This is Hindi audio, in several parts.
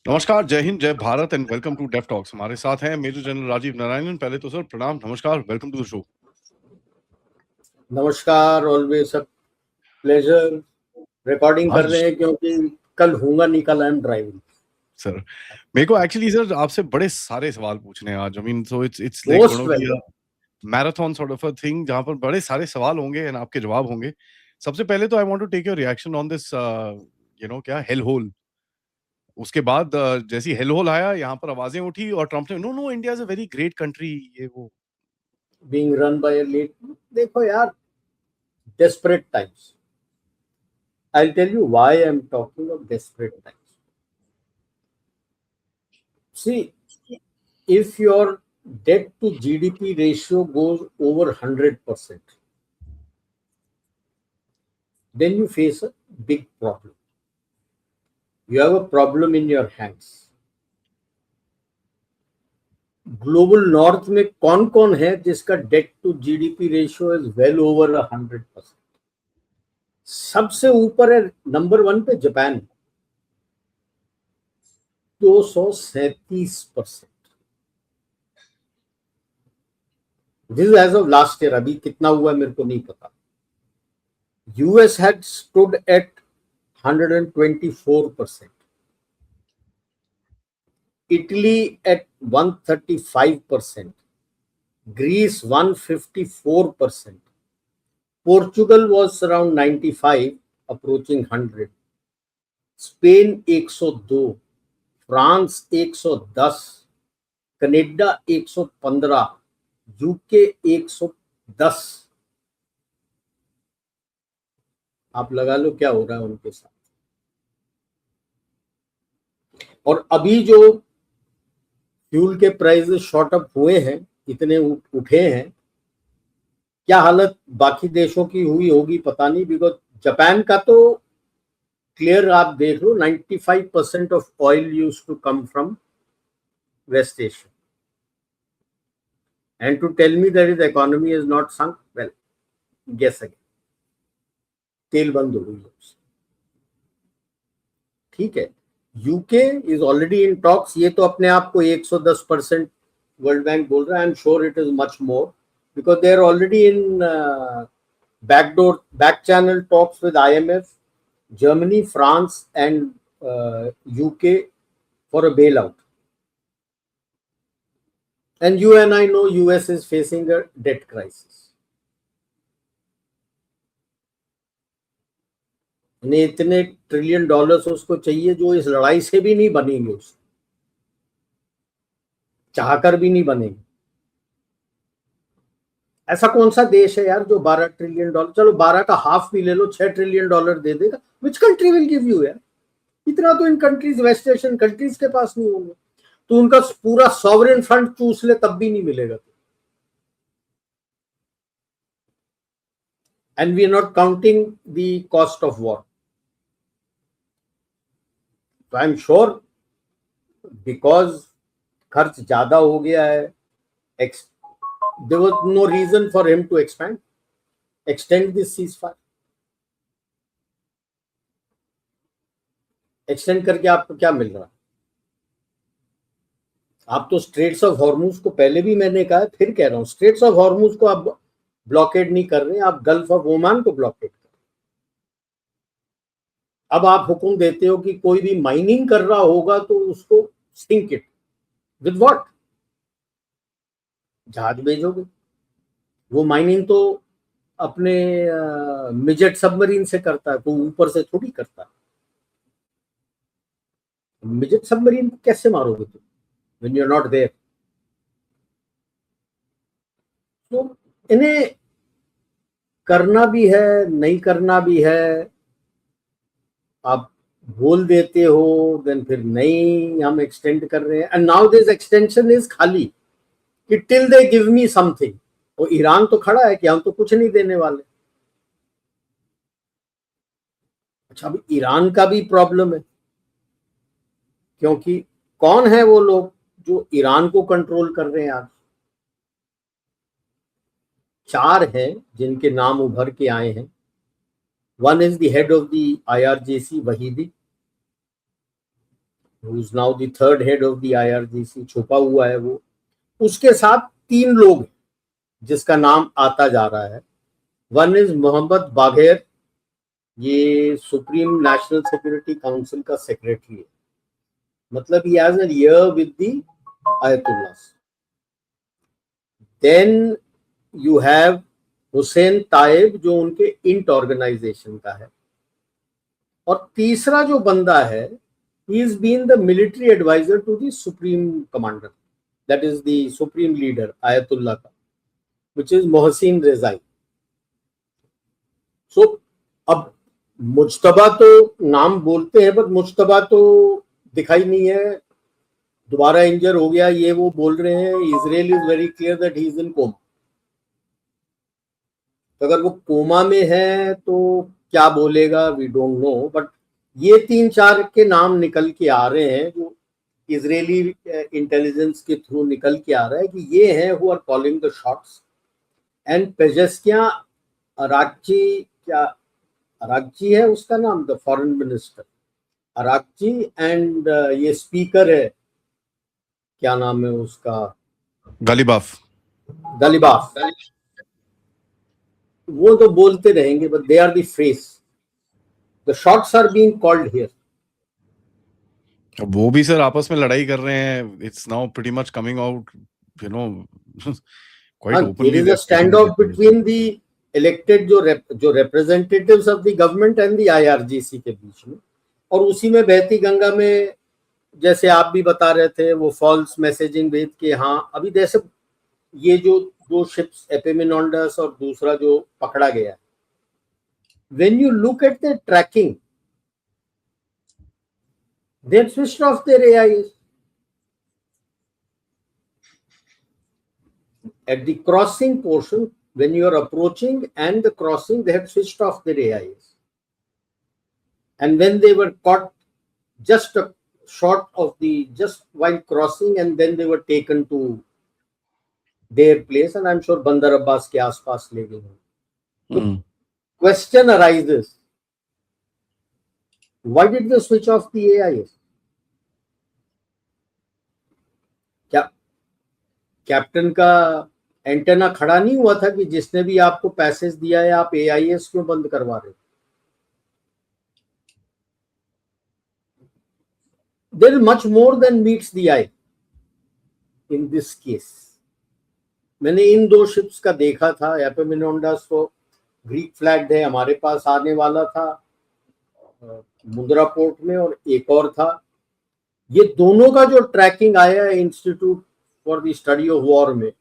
नमस्कार, जय हिंद, जय Bharat and welcome to deaf talks. हमारे साथ हैं मेजर जनरल राजीव नारायणन। पहले तो सर प्रणाम, नमस्कार, वेलकम टू द शो। नमस्कार, ऑलवेज अ प्लेजर। रिकॉर्डिंग कर आज रहे हैं क्योंकि कल होगा नहीं, कल आई एम ड्राइविंग। सर मेरे को एक्चुअली सर आपसे बड़े सारे सवाल पूछने हैं आज। I mean so it's like gonna most be a welcome. Marathon sort of a thing जहां पर बड़े सारे सवाल होंगे एंड आपके जवाब होंगे। सबसे पहले तो I want to take your reaction on this क्या हेल होल। उसके बाद जैसी हेल होल आया, यहाँ पर आवाजें उठी और ट्रम्प ने no no India is a very great country, ये वो। Being run by a lead. देखो यार, desperate times. I'll tell you why I'm talking of desperate times. See, if your debt to GDP ratio goes over 100%, then you face a big problem. You have a problem in your hands. Global north में कौन कौन है जिसका debt to GDP ratio is well over 100%? सबसे ऊपर है नंबर 1 पे Japan, 237%। This is as of last year, अभी कितना हुआ मेरे को नहीं पता। US had stood at 124%, Italy at 135%, Greece 154%, Portugal was around 95, approaching 100, Spain 102, France 110, Canada 115, UK 110। आप लगा लो क्या हो रहा है उनके साथ। और अभी जो फ्यूल के प्राइसेस शॉर्ट अप हुए हैं, इतने उठे हैं, क्या हालत बाकी देशों की हुई होगी पता नहीं। बिकॉज जापान का तो क्लियर आप देख लो, 95% of oil used to come from West Asia, and to tell me that is economy is not sunk, well guess again. तेल बंद हो गई है। ठीक है, UK is already in talks. ये तो अपने आप को 110% वर्ल्ड बैंक बोल रहा है। I am sure it is much more because they are already in back channel talks with IMF, Germany, France, and UK for a bailout. And you and I know US is facing a debt crisis. इतने ट्रिलियन डॉलर्स उसको चाहिए जो इस लड़ाई से भी नहीं बनेंगे, उससे चाहकर भी नहीं बनेंगे। ऐसा कौन सा देश है यार जो 12 ट्रिलियन डॉलर, चलो 12 का हाफ भी ले लो, 6 ट्रिलियन डॉलर दे देगा? Which country will give you यार? इतना तो इन कंट्रीज, वेस्ट एशियन कंट्रीज के पास नहीं होंगे। तो उनका पूरा सॉवरेन फंड चूस ले तब भी नहीं मिलेगा। And we are not counting the cost of war. तो आई एम श्योर बिकॉज खर्च ज्यादा हो गया है, there was no reason for him to extend this ceasefire. Extend करके आपको क्या मिल रहा है? आप तो स्ट्रेट्स ऑफ हॉर्मुज को, पहले भी मैंने कहा, फिर कह रहा हूं, स्ट्रेट्स ऑफ हॉर्मुज को आप ब्लॉकेड नहीं कर रहे, आप गल्फ ऑफ ओमान को ब्लॉकेड कर रहे। अब आप हुक्म देते हो कि कोई भी माइनिंग कर रहा होगा तो उसको सिंक इट विद व्हाट? जहाज भेजोगे? वो माइनिंग तो अपने मिजेट सबमरीन से करता है, तो ऊपर से थोड़ी करता है। मिजेट सबमरीन को कैसे मारोगे तुम when you are not there? तो इन्हें करना भी है, नहीं करना भी है। आप बोल देते हो, देन फिर नहीं, हम एक्सटेंड कर रहे हैं। And now this extension is खाली कि till they give me something. और ईरान तो खड़ा है कि हम तो कुछ नहीं देने वाले। अच्छा, अभी ईरान का भी प्रॉब्लम है, क्योंकि कौन है वो लोग जो ईरान को कंट्रोल कर रहे हैं आज? 4 हैं जिनके नाम उभर के आए हैं। One is the head of the IRGC, वहीदी। who is now the third head of the IRGC, छुपा हुआ है वो, उसके साथ 3 लोग हैं जिसका नाम आता जा रहा है। वन इज मोहम्मद बाघेर, ये सुप्रीम नेशनल सिक्योरिटी काउंसिल का सेक्रेटरी है, मतलब he has a year with the Ayatollahs. Then you have Hussain ताइब जो उनके इंट ऑर्गेनाइजेशन का है, और तीसरा जो बंदा है, he has been the military advisor to the supreme commander, that is the supreme leader Ayatollah का, which is Mohsin Rezaei. So अब मुज्तबा तो नाम बोलते हैं, बट मुज्तबा तो दिखाई नहीं है, दोबारा इंजर हो गया, ये वो बोल रहे हैं. Israel is very clear that he is in coma. अगर वो कोमा में है तो क्या बोलेगा, वी डोंट नो, बट ये 3-4 के नाम निकल के आ रहे हैं जो इजरायली इंटेलिजेंस के थ्रू निकल के आ रहा है कि ये हैं who are calling the shots. And Pezeshkian Araghchi, क्या अराक्ची है उसका नाम, the foreign minister Araghchi, and ये स्पीकर है, क्या नाम है उसका, गालिबाफ. वो तो बोलते रहेंगे, but they are the face. The shots are being called here. वो भी सर आपस में लड़ाई कर रहे हैं. It's now pretty much coming out, you know, quite openly. There is a standoff between the elected जो representatives of the government and the IRGC के बीच में, और उसी में बहती गंगा में जैसे आप भी बता रहे थे वो फॉल्स मैसेजिंग भेज के. हाँ, अभी जैसे ये जो 2 शिप्स एपेमिनोंडस और दूसरा जो पकड़ा गया, when you look at the tracking, they have switched off their AIS. At the crossing portion, when you are approaching and the crossing, they have switched off their AIS. And when they were caught just a short of the, just while crossing, and then they were taken to their place, and I'm sure Bandar Abbas के आसपास ले गए. So question arises, why did they switch off the AIS? क्या कैप्टन का एंटेना खड़ा नहीं हुआ था कि जिसने भी आपको पैसेज दिया है आप AIS क्यों बंद करवा रहे? There is much more than meets the eye in this case. मैंने इन 2 शिप्स का देखा था. एपेमिनोंडस तो ग्रीक फ्लैग है, हमारे पास आने वाला था मुंद्रा पोर्ट में, और एक और था. ये दोनों का जो ट्रैकिंग आया है institute for the study of war में,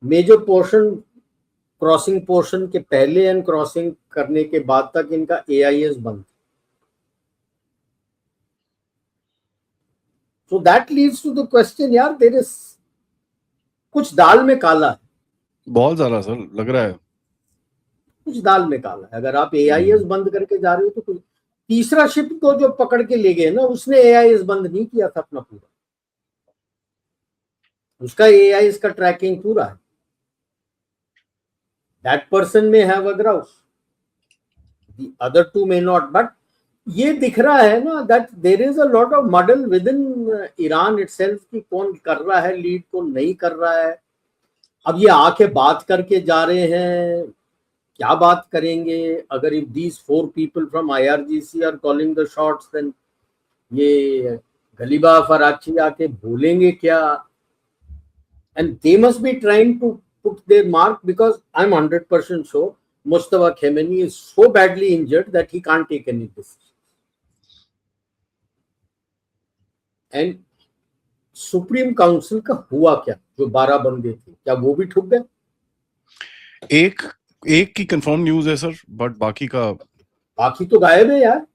मेजर पोर्शन क्रॉसिंग पोर्शन के पहले एंड क्रॉसिंग करने के बाद तक इनका AIS बंद. So that leads to the question, यार there is कुछ दाल में काला है. बहुत ज्यादा सर लग रहा है, कुछ दाल में काला है. अगर आप AIS बंद करके जा रहे हो तो कुछ. तीसरा शिप को जो पकड़ के ले गए ना, उसने AIS बंद नहीं किया था अपना पूरा, उसका AIS का ट्रैकिंग पूरा है. That person may have a grouse, the other 2 may not, but ये दिख रहा है ना that there is a lot of muddle within Iran itself कि कौन कर रहा है लीड, कौन नहीं कर रहा है. अब ये आके बात करके जा रहे हैं, क्या बात करेंगे? अगर if these 4 people from IRGC are calling the shots, then ये गलीबा फराची आके बोलेंगे क्या? And they must be trying to put their mark, because I'm 100% sure Mustafa Khamenei is so badly injured that he can't take any decision. And supreme council का हुआ क्या? जो 12 बंदे थे, क्या वो भी ठुक गए? एक की कंफर्म न्यूज है सर, बट बाकी तो गायब है यार.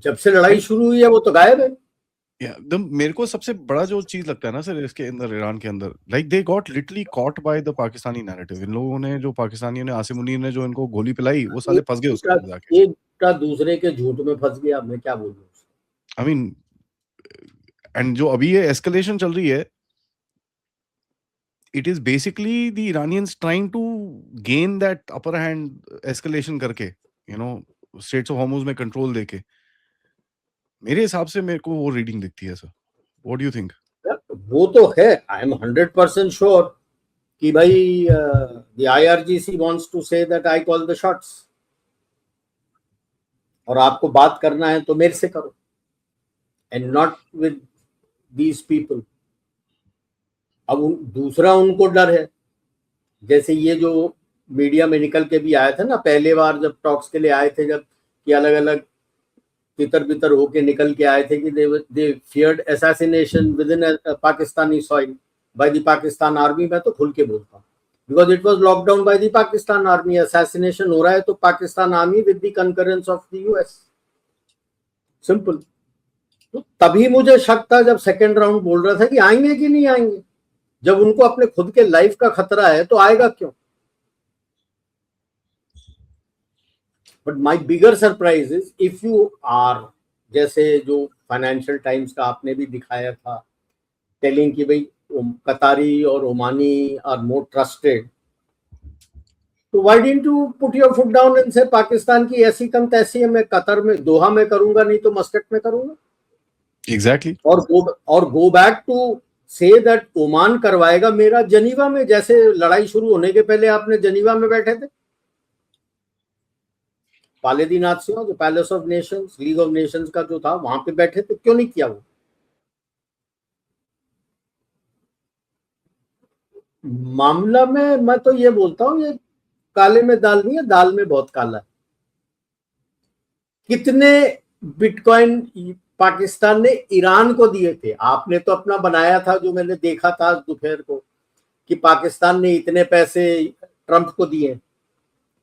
जब से लड़ाई शुरू हुई है वो तो गायब है. मेरे को सबसे बड़ा जो चीज लगता है ना सर इसके अंदर, ईरान के अंदर, like they got literally caught by the Pakistani narrative. इन लोगों ने, जो पाकिस्तानियों ने, आसिम मुनीर ने जो इनको गोली पिलाई, वो साले फंस गए उसके अंदर जाके. एक दूसरे के झूठ में फंस गया. मैं क्या बोलूं? आई मीन, एंड जो अभी ये एस्केलेशन चल रही है, it is basically the Iranians trying to gain that upper hand escalation करके, you know, Straits of Hormuz में control देके. मेरे हिसाब से मेरे को वो रीडिंग दिखती है sir. What do you think? वो तो है, आई एम 100% श्योर कि भाई the IRGC wants to say that I call the shots, और आपको बात करना है तो मेरे से करो and not with these people. अब दूसरा उनको डर है, जैसे ये जो मीडिया में निकल के भी आए थे ना पहले बार जब टॉक्स के लिए आए थे, जब कि अलग अलग तितर बितर होके निकल के आए थे कि they feared assassination within Pakistani soil by the Pakistan army. मैं तो खुल के बोलता हूँ, because it was locked down by the Pakistan army. Assassination हो रहा है तो Pakistan army with the concurrence of the US. Simple. तो तभी मुझे शक था जब सेकेंड राउंड बोल रहा था कि आएंगे कि नहीं आएंगे. जब उनको अपने खुद के लाइफ का खतरा है तो आएगा क्यों. But my bigger surprise is if you are, जैसे जो फाइनेंशियल टाइम्स का आपने भी दिखाया था टेलिंग कि भाई कतारी और ओमानी आर मोर ट्रस्टेड, तो why didn't you put your foot down and से पाकिस्तान की ऐसी कम तैसी है, मैं कतर में दोहा में करूंगा नहीं तो मस्कट में करूंगा. एग्जैक्टली. और go back to say that Oman करवाएगा मेरा जनीवा में, जैसे लड़ाई शुरू होने के पहले आपने जनीवा में बैठे थे पालेदी नाथ सिंह, जो palace of Nations league of Nations का जो था वहां पे बैठे थे. क्यों नहीं किया वो. मामला में मैं तो ये बोलता हूँ, ये काले में दाल नहीं है, दाल में बहुत काला है. कितने बिटकॉइन पाकिस्तान ने ईरान को दिए थे. आपने तो अपना बनाया था जो मैंने देखा था दोपहर को कि पाकिस्तान ने इतने पैसे ट्रंप को दिए.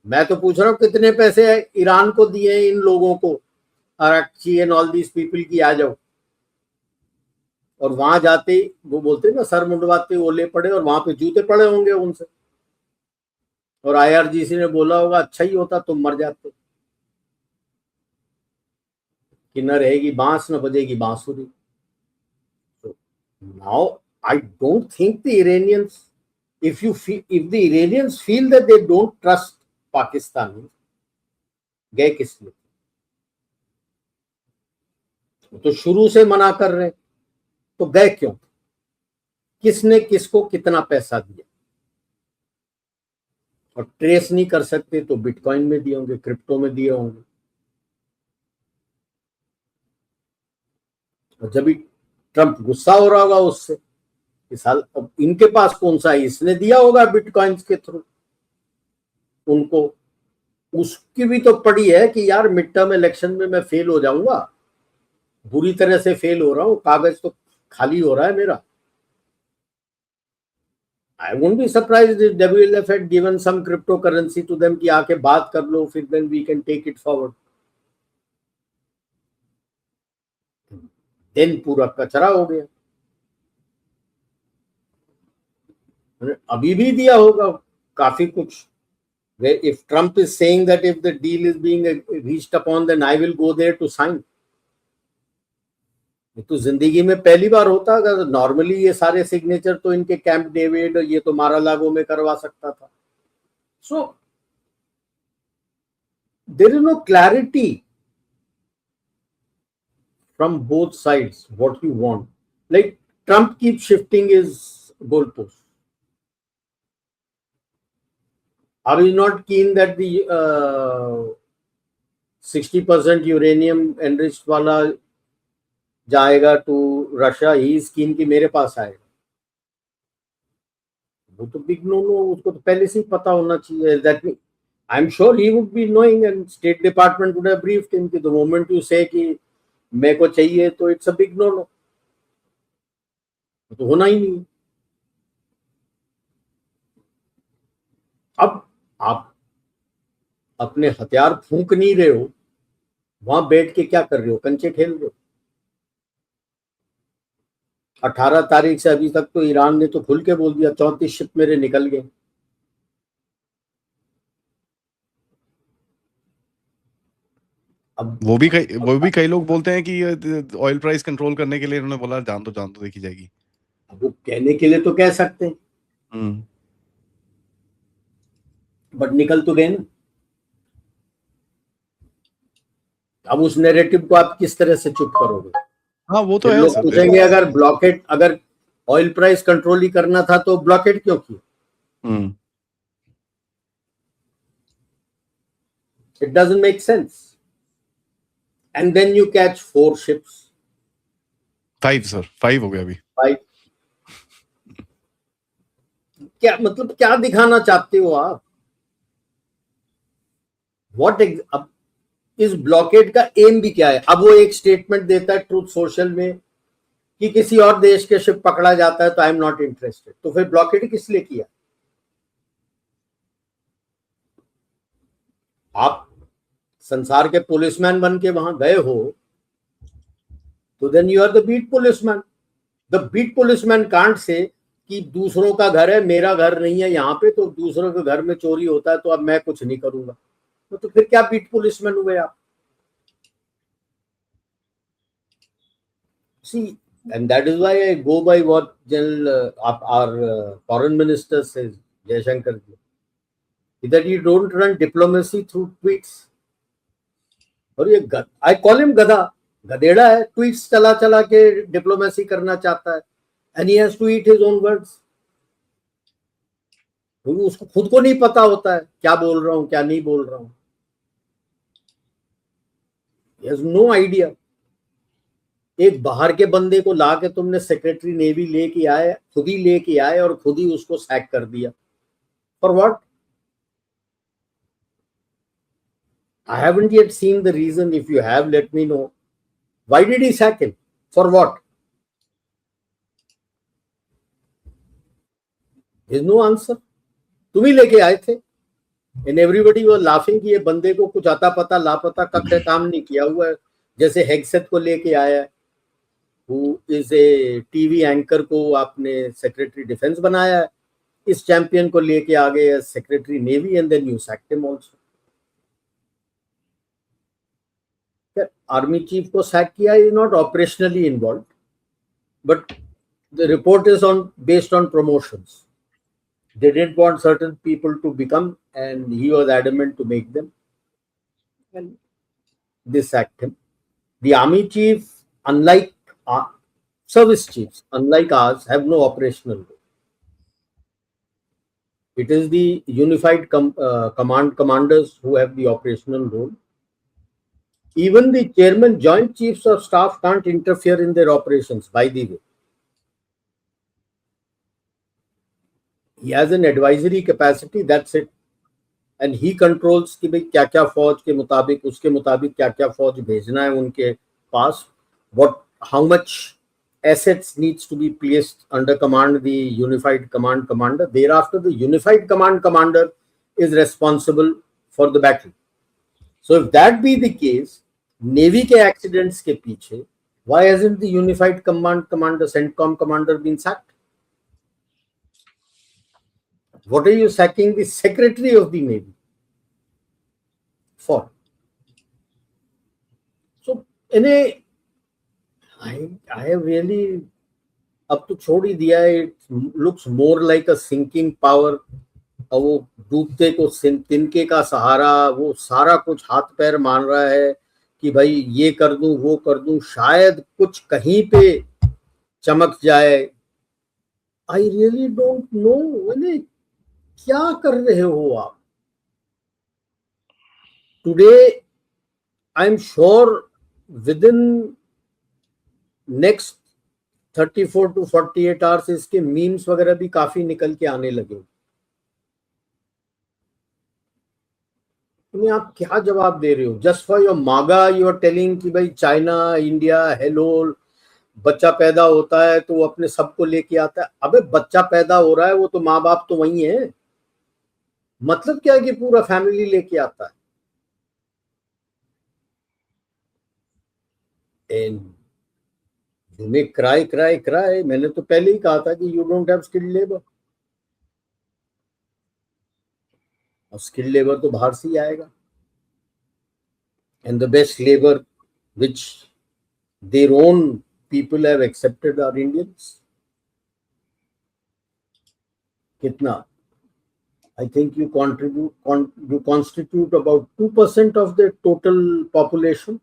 मैं तो पूछ रहा हूँ कितने पैसे ईरान को दिए इन लोगों को, Araghchi and all these people की आ जाओ. और वहां जाते वो बोलते ना सर मुंडवाते ओले पड़े, और वहां पे जूते पड़े होंगे उनसे. और IRGC ने बोला होगा अच्छा ही होता तुम मर जाते, कि न रहेगी बांस न बजेगी बांसुरी. So now I don't think the Iranians, if the Iranians feel that they don't trust Pakistan, गए किस लिए. तो शुरू से मना कर रहे हैं तो गए क्यों. किसने किसको कितना पैसा दिया, और ट्रेस नहीं कर सकते तो बिटकॉइन में दिए होंगे, क्रिप्टो में दिए होंगे. और जब भी ट्रंप गुस्सा हो रहा होगा उससे कि साल अब इनके पास कौन सा है, इसने दिया होगा बिटकॉइंस के थ्रू उनको. उसकी भी तो पड़ी है कि यार मिड टर्म इलेक्शन में मैं फेल हो जाऊंगा, बुरी तरह से फेल हो रहा हूं, कागज तो खाली हो रहा है मेरा. I won't be surprised if WLF had given some cryptocurrency to them कि आके बात कर लो फिर then we can take it forward. then पूरा कचरा हो गया. अभी भी दिया होगा काफी कुछ. If Trump is saying that if the deal is being reached upon then I will go there to sign. तो जिंदगी में पहली बार होता. अगर नॉर्मली ये सारे सिग्नेचर तो इनके कैंप डेविड ये तो मारा लागो में करवा सकता था. So there is no clarity from both sides what you want. Like Trump keep shifting his goalpost. Are you not keen that the 60% uranium enriched वाला जाएगा to Russia. He is keen कि मेरे पास आएगा. वो तो बिग नो नो, उसको तो पहले से ही पता होना चाहिए. That mean I am sure he would be knowing and State Department would have briefed him कि द मोमेंट यू से कि मेरे को चाहिए तो it's a big no no. तो होना ही नहीं. अब आप अपने हथियार फूंक नहीं रहे हो, वहां बैठ के क्या कर रहे हो, कंचे खेल रहे हो. 18 तारीख से अभी तक तो ईरान ने तो खुल के बोल दिया 34 शिप मेरे निकल गए. अब वो भी कई लोग बोलते हैं कि ऑयल प्राइस कंट्रोल करने के लिए इन्होंने बोला जान तो देखी जाएगी. वो कहने के लिए तो कह सकते हैं, बट निकल तो गए ना. अब उस नैरेटिव को आप किस तरह से चुप करोगे? हाँ वो तो फिर है लोग सर। पूछेंगे अगर ऑयल प्राइस कंट्रोल ही करना था तो ब्लॉकेट क्यों किया? It doesn't make sense. And then you catch 4 ships. 5 sir, 5 हो गया अभी। 5. क्या मतलब, क्या दिखाना चाहते हो आप? अब इस ब्लॉकेड का एम भी क्या है? अब वो एक स्टेटमेंट देता है ट्रूथ सोशल में कि किसी और देश के शिप पकड़ा जाता है तो आई एम नॉट इंटरेस्टेड। तो फिर ब्लॉकेड किस लिए किया? आप संसार के पुलिसमैन बन के वहां गए हो तो then you are the beat policeman. The beat policeman can't say कि दूसरों का घर है, मेरा घर नहीं है यहाँ पे, तो दूसरों के घर में चोरी होता है तो अब मैं कुछ नहीं करूंगा। तो फिर क्या बीट पुलिसमैन हुए आप? See, and that is why I go by what our foreign minister says, Jaishankar ji, that you don't run diplomacy through tweets. और ये I call him गधा, गधेड़ा है, ट्वीट्स चला चला के डिप्लोमेसी करना चाहता है, and he has to eat his own words. क्योंकि उसको खुद को नहीं पता होता है क्या बोल रहा हूं क्या नहीं बोल रहा हूं। He has no idea. एक बाहर के बंदे को ला के तुमने सेक्रेटरी नेवी लेके आए, खुद ही लेके आए और खुद ही उसको सैक कर दिया। For what? I haven't yet seen the reason. If you have, let me know. Why did he sack him? For what? There's no answer. तुम ही लेके आए थे। And everybody was laughing कि ये बंदे को कुछ आता पता लापता कक्का काम नहीं किया हुआ है। जैसे हेगसेथ को लेके आया, who is a TV anchor को आपने सेक्रेटरी डिफेंस बनाया है, इस चैंपियन को लेके आ गए secretary navy and then you sacked him also. Army chief को सैक किया, is not operationally involve, but the report is on based on promotions. They didn't want certain people to become, and he was adamant to make them, and they sacked him. The army chief, unlike service chiefs, unlike ours, have no operational role. It is the unified command commanders who have the operational role. Even the chairman, joint chiefs of staff can't interfere in their operations, by the way. He has an advisory capacity, that's it. And he controls कि भाई क्या क्या फौज के मुताबिक, उसके मुताबिक क्या क्या फौज भेजना है उनके पास, what how much assets needs to be placed under command the unified command commander. Thereafter the unified command commander is responsible for the battle. So if that be the case, Navy के accidents के पीछे, why hasn't the unified command commander, CENTCOM commander been sacked? What are you sacking the secretary of the Navy for? So I have really, अब तो छोड़ ही दिया है. It looks more like a sinking power. और वो डूबते को तिनके का सहारा, वो सारा कुछ हाथ पैर मान रहा है कि भाई ये कर दूं वो कर दूं, शायद कुछ कहीं पे चमक जाए. आई रियली डोंट नो, मैंने क्या कर रहे हो आप? Today I am sure with in next 34 to 48 hours इसके मीम्स वगैरह भी काफी निकल के आने लगे. तुम्हें आप क्या जवाब दे रहे हो? जस्ट फॉर योर मागा यू आर टेलिंग कि भाई चाइना, इंडिया, हेलो, बच्चा पैदा होता है तो वो अपने सबको लेके आता है. अबे बच्चा पैदा हो रहा है, वो तो माँ बाप तो वही है. मतलब क्या है कि पूरा फैमिली लेके आता है. And you May Cry cry cry. मैंने तो पहले ही कहा था कि you don't have skilled labour. और स्किल्ड लेबर तो बाहर से ही आएगा. And the best labour which their own people have accepted are Indians. कितना? I think you constitute about 2% of the total population.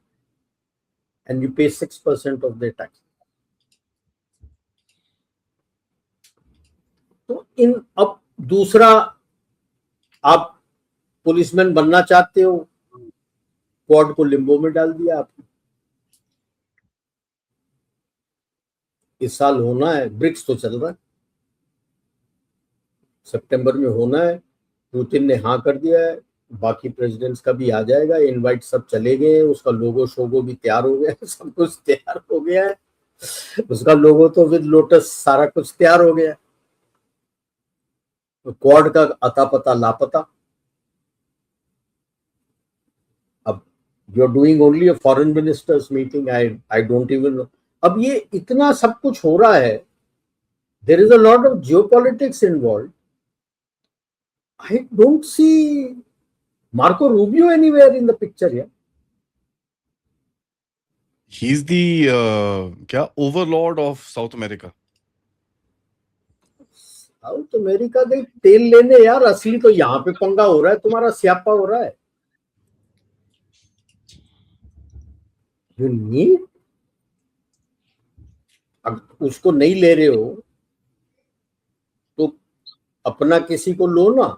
and you pay 6% of their tax. तो इन अब दूसरा, आप पुलिसमैन बनना चाहते हो, क्वाड को लिम्बो में डाल दिया आपने। इस साल होना है, ब्रिक्स तो चल रहा है, सितंबर में होना है, पुतिन ने हाँ कर दिया है, बाकी प्रेसिडेंट्स का भी आ जाएगा, इनवाइट सब चले गए हैं, उसका लोगो शोगो भी तैयार हो गया है, सब कुछ तैयार हो गया है, उसका लोगो तो विद लोटस सारा कुछ तैयार हो गया है। तो क्वाड का अता पता लापता। अब you are doing only a foreign ministers meeting, I don't even know. अब ये इतना सब कुछ हो रहा है, there is a lot of geopolitics involved. I don't see Marco Rubio anywhere in the picture here. He's the क्या overlord of South America. South America के तेल लेने यार, असली तो यहाँ पे पंगा हो रहा है, तुम्हारा स्यापा हो रहा है। You need, अब उसको नहीं ले रहे हो तो अपना किसी को लो ना।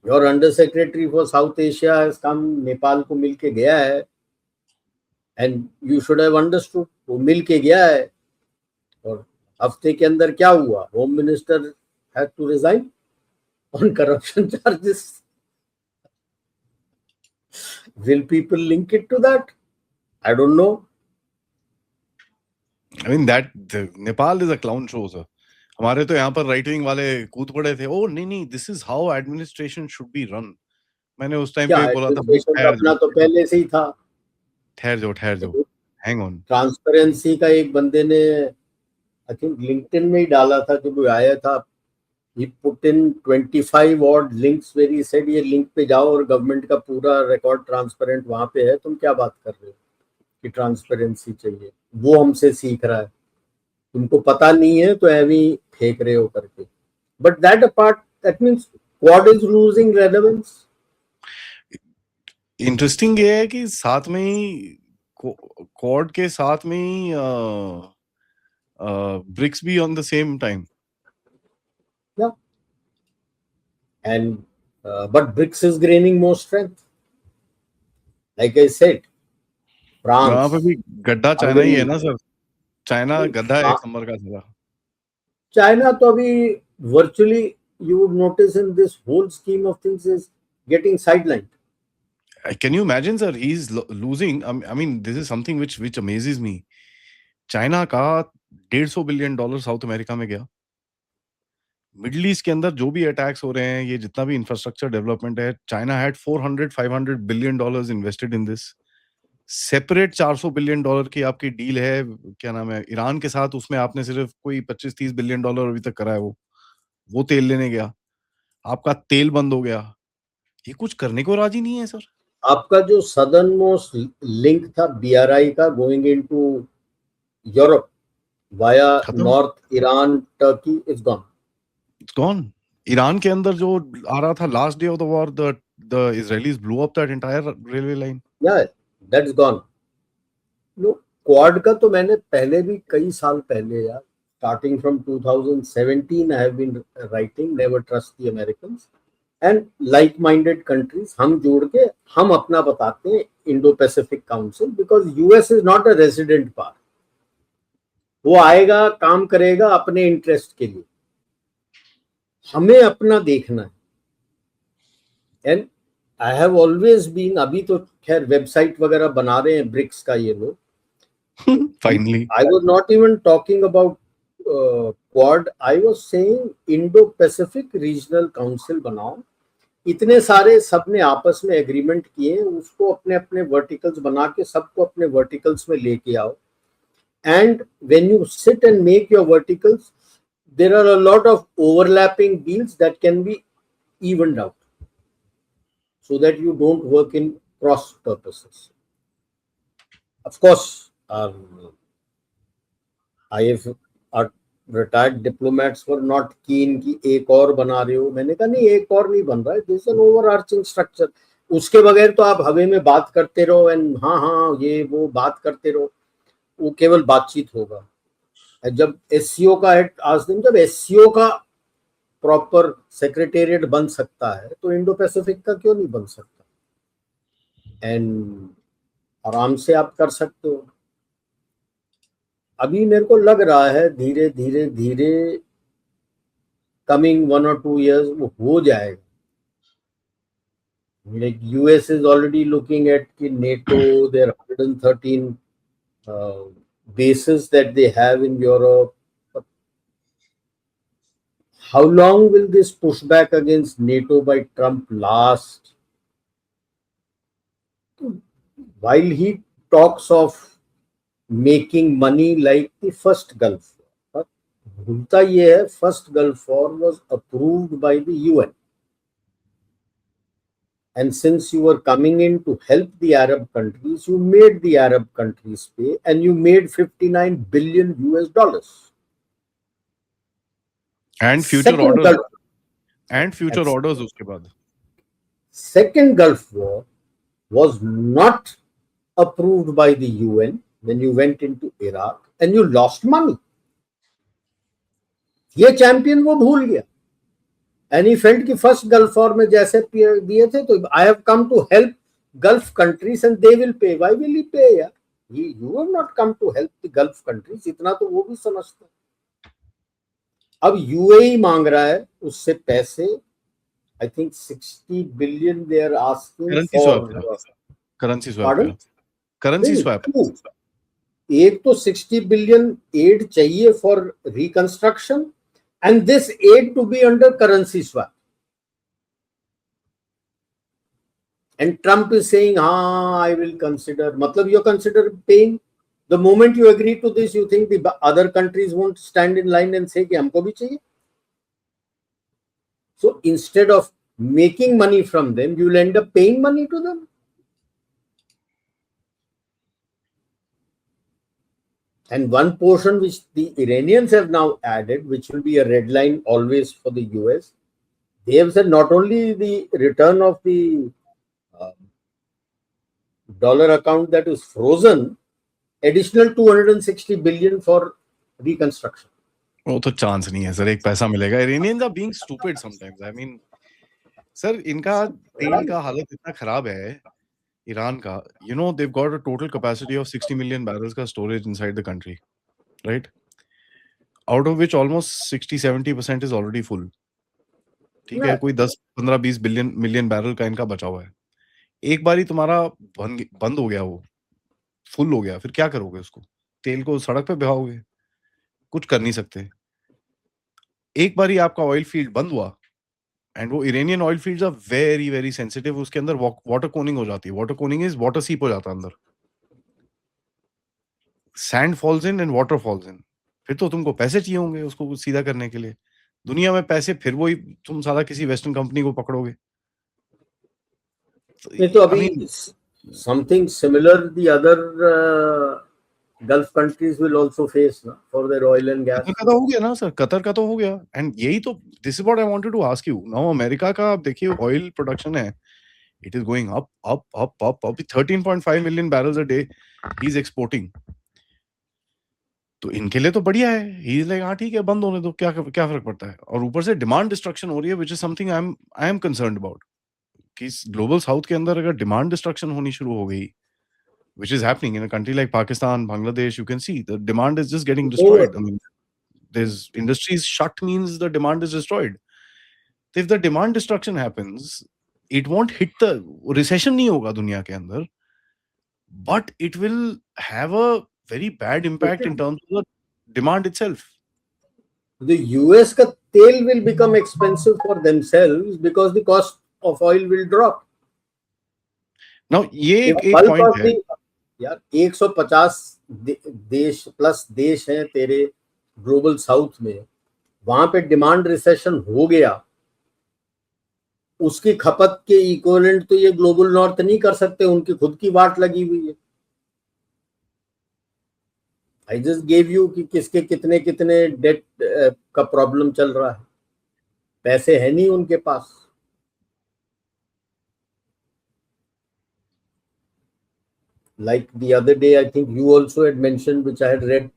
Your under secretary for south Asia काम नेपाल को मिलके गया है, and you should have understood, वो मिलके गया है, और हफ्ते के अंदर क्या हुआ, home minister had to resign on corruption charges. Will people link it to that? I don't know. I mean Nepal is a clown show, sir. हमारे तो यहाँ पर राइट विंग वाले कूद पड़े थे, ओ नहीं, this is how administration should be run. मैंने उस टाइम पे बोला था अपना तो पहले से ही था। ठहर जाओ, हैंग ऑन। ट्रांसपेरेंसी का एक बंदे ने आई थिंक लिंक्डइन में ही डाला था, जब वो आया था, he put in 25 odd links where he said ये लिंक पे जाओ और गवर्नमेंट का पूरा रिकॉर्ड ट्रांसपेरेंट वहां पे है, तुम क्या बात कर रहे हो कि ट्रांसपेरेंसी चाहिए। वो हमसे सीख रहा है, तुमको पता नहीं है तो ऐवी फेंक रहे हो करके। But that apart, that means quad is losing relevance. Interesting ये है कि साथ में ही क्वाड के साथ में ही ब्रिक्स भी on the same time. Yeah. And but BRICS is gaining more strength. Like I said, France. यहाँ पे भी गड्ढा चाइना ही है ना सर, चाइना गड्ढा है एक नंबर का सारा। चाइना तो अभी virtually you would notice in this whole scheme of things is getting sidelined. Can you imagine, sir? He's losing. I mean, this is something which amazes me. China का $150 बिलियन साउथ अमेरिका में गया। मिडिल ईस्ट के अंदर जो भी अटैक्स हो रहे हैं, ये जितना भी इंफ्रास्ट्रक्चर डेवलपमेंट है, China had $400-500 billion invested in this. Separate $400 billion की आपकी डील है, क्या नाम है, ईरान के साथ, उसमें आपने सिर्फ कोई $25-30 बिलियन अभी तक करा है। वो तेल लेने गया, आपका तेल बंद हो गया। ये कुछ करने को राजी नहीं है सर। आपका जो सदर्न मोस्ट लिंक था BRI का going into Europe via north Iran Turkey, it's gone. It's gone. Iran के अंदर जो आ रहा था last day of the war, the Israelis blew up that entire railway line. Yeah, that's gone. No, Quad का तो मैंने पहले भी कई साल पहले यार, starting from 2017 I have been writing never trust the Americans and like-minded countries, हम जोड़ के हम अपना बताते हैं Indo Pacific council, because US is not a resident power. वो आएगा काम करेगा अपने इंटरेस्ट के लिए, हमें अपना देखना है। And I have always been, अभी तो खैर वेबसाइट वगैरह बना रहे हैं ब्रिक्स का ये लोग, finally. I was not even talking about quad, I was saying Indo Pacific regional council बनाओ। इतने सारे सबने आपस में एग्रीमेंट किए, उसको अपने अपने वर्टिकल्स बना के सबको अपने वर्टिकल्स में लेके आओ। And when you sit and make your verticals, there are a lot of overlapping deals that can be evened out so that you don't work in cross purposes. Of course, our retired diplomats were not keen कि एक और बना रहे हो। मैंने कहा नहीं, एक और नहीं बन रहा है, this is an overarching structure. उसके बगैर तो आप हवा में बात करते रहो एंड हाँ हाँ ये वो बात करते रहो, वो केवल बातचीत होगा। जब एससीओ का हेड, आज दिन जब एससीओ का प्रॉपर सेक्रेटेरिएट बन सकता है तो इंडो पैसिफिक का क्यों नहीं बन सकता, एंड आराम से आप कर सकते हो। अभी मेरे को लग रहा है धीरे धीरे धीरे कमिंग 1 or 2 years वो हो जाएगा। Like US is already looking at NATO, their 113 bases that they have in Europe. But how long will this pushback against NATO by Trump last? While he talks of making money like the first Gulf War, भूलता ये है first Gulf War was approved by the UN. And since you were coming in to help the Arab countries, you made the Arab countries pay, and you made $59 billion US. And future Second orders. Gulf, And future orders उसके बाद. Second Gulf War was not approved by the UN when you went into Iraq, and you lost money. ये चैंपियन वो भूल गया, and he felt कि फर्स्ट गल्फ वॉर में जैसे दिए थे तो I have come to help Gulf countries and they will pay. Why will he pay यार? You have not come to help the Gulf countries. इतना तो वो भी समझते हैं। अब यूएई मांग रहा है उससे पैसे, I think 60 billion they are asking for currency swap. Currency swap. एक तो 60 billion aid चाहिए for reconstruction and this aid to be under currency swap. And Trump is saying, I will consider. Matlab you consider paying. The moment you agree to this, you think the other countries won't stand in line and say कि हमको भी चाहिए. So instead of making money from them, you will end up paying money to them. And one portion which the Iranians have now added, which will be a red line always for the US, they have said not only the return of the dollar account that is frozen, additional 260 billion for reconstruction. वो तो चांस नहीं है सर, एक पैसा मिलेगा। Iranians are being stupid sometimes. I mean, sir इनका तेल का हालत इतना खराब है ईरान का, you know they've got a total capacity of 60 million barrels का storage inside the country, right? Out of which almost 60-70% is already full. ठीक है, कोई 10-15-20 मिलियन बैरल का इनका बचा हुआ है। एक बारी तुम्हारा बंद हो गया, वो फुल हो गया, फिर क्या करोगे उसको? तेल को सड़क पे बहाओगे? कुछ कर नहीं सकते। एक बारी आपका ऑयल फील्ड बंद हुआ, एंड वो Iranian oil fields are very very sensitive, उसके अंदर वाटर कोनिंग हो जाती है। वाटर कोनिंग इज वाटर सीप हो जाता है अंदर, sand falls in and water falls in. फिर तो तुमको पैसे चाहिए होंगे उसको सीधा करने के लिए। दुनिया में पैसे फिर वही तुम साला किसी वेस्टर्न कंपनी को पकड़ोगे। तो अभी something similar the other Gulf countries will also face na, for their oil and gas. Qatar का तो हो गया ना सर, कतर का तो हो गया। एंड यही तो, this is what I wanted to ask you now. America का आप देखिए ऑयल प्रोडक्शन है, it is going up up up up up 13.5 million barrels a day he is exporting. तो इनके लिए तो बढ़िया है, ही इज लाइक हाँ ठीक है बंद होने दो, क्या क्या फर्क पड़ता है। और ऊपर से डिमांड डिस्ट्रक्शन हो रही है, which is something I am concerned about, कि ग्लोबल साउथ के अंदर अगर डिमांड डिस्ट्रक्शन होनी शुरू हो गई, which is happening in a country like Pakistan, Bangladesh, you can see the demand is just getting destroyed. I mean, there's industries shut means the demand is destroyed. If the demand destruction happens, it won't hit the recession नहीं होगा दुनिया के अंदर, but it will have a very bad impact in terms of the demand itself. The US का तेल will become expensive for themselves because the cost of oil will drop. Now ये एक पॉइंट है यार, 150 देश प्लस देश हैं तेरे ग्लोबल साउथ में, वहां पे डिमांड रिसेशन हो गया, उसकी खपत के इक्विवेलेंट तो ये ग्लोबल नॉर्थ नहीं कर सकते, उनकी खुद की वाट लगी हुई है। आई जस्ट गेव यू कि किसके कितने कितने डेट का प्रॉब्लम चल रहा है, पैसे है नहीं उनके पास। like the other day, I think you also had mentioned, which I had read,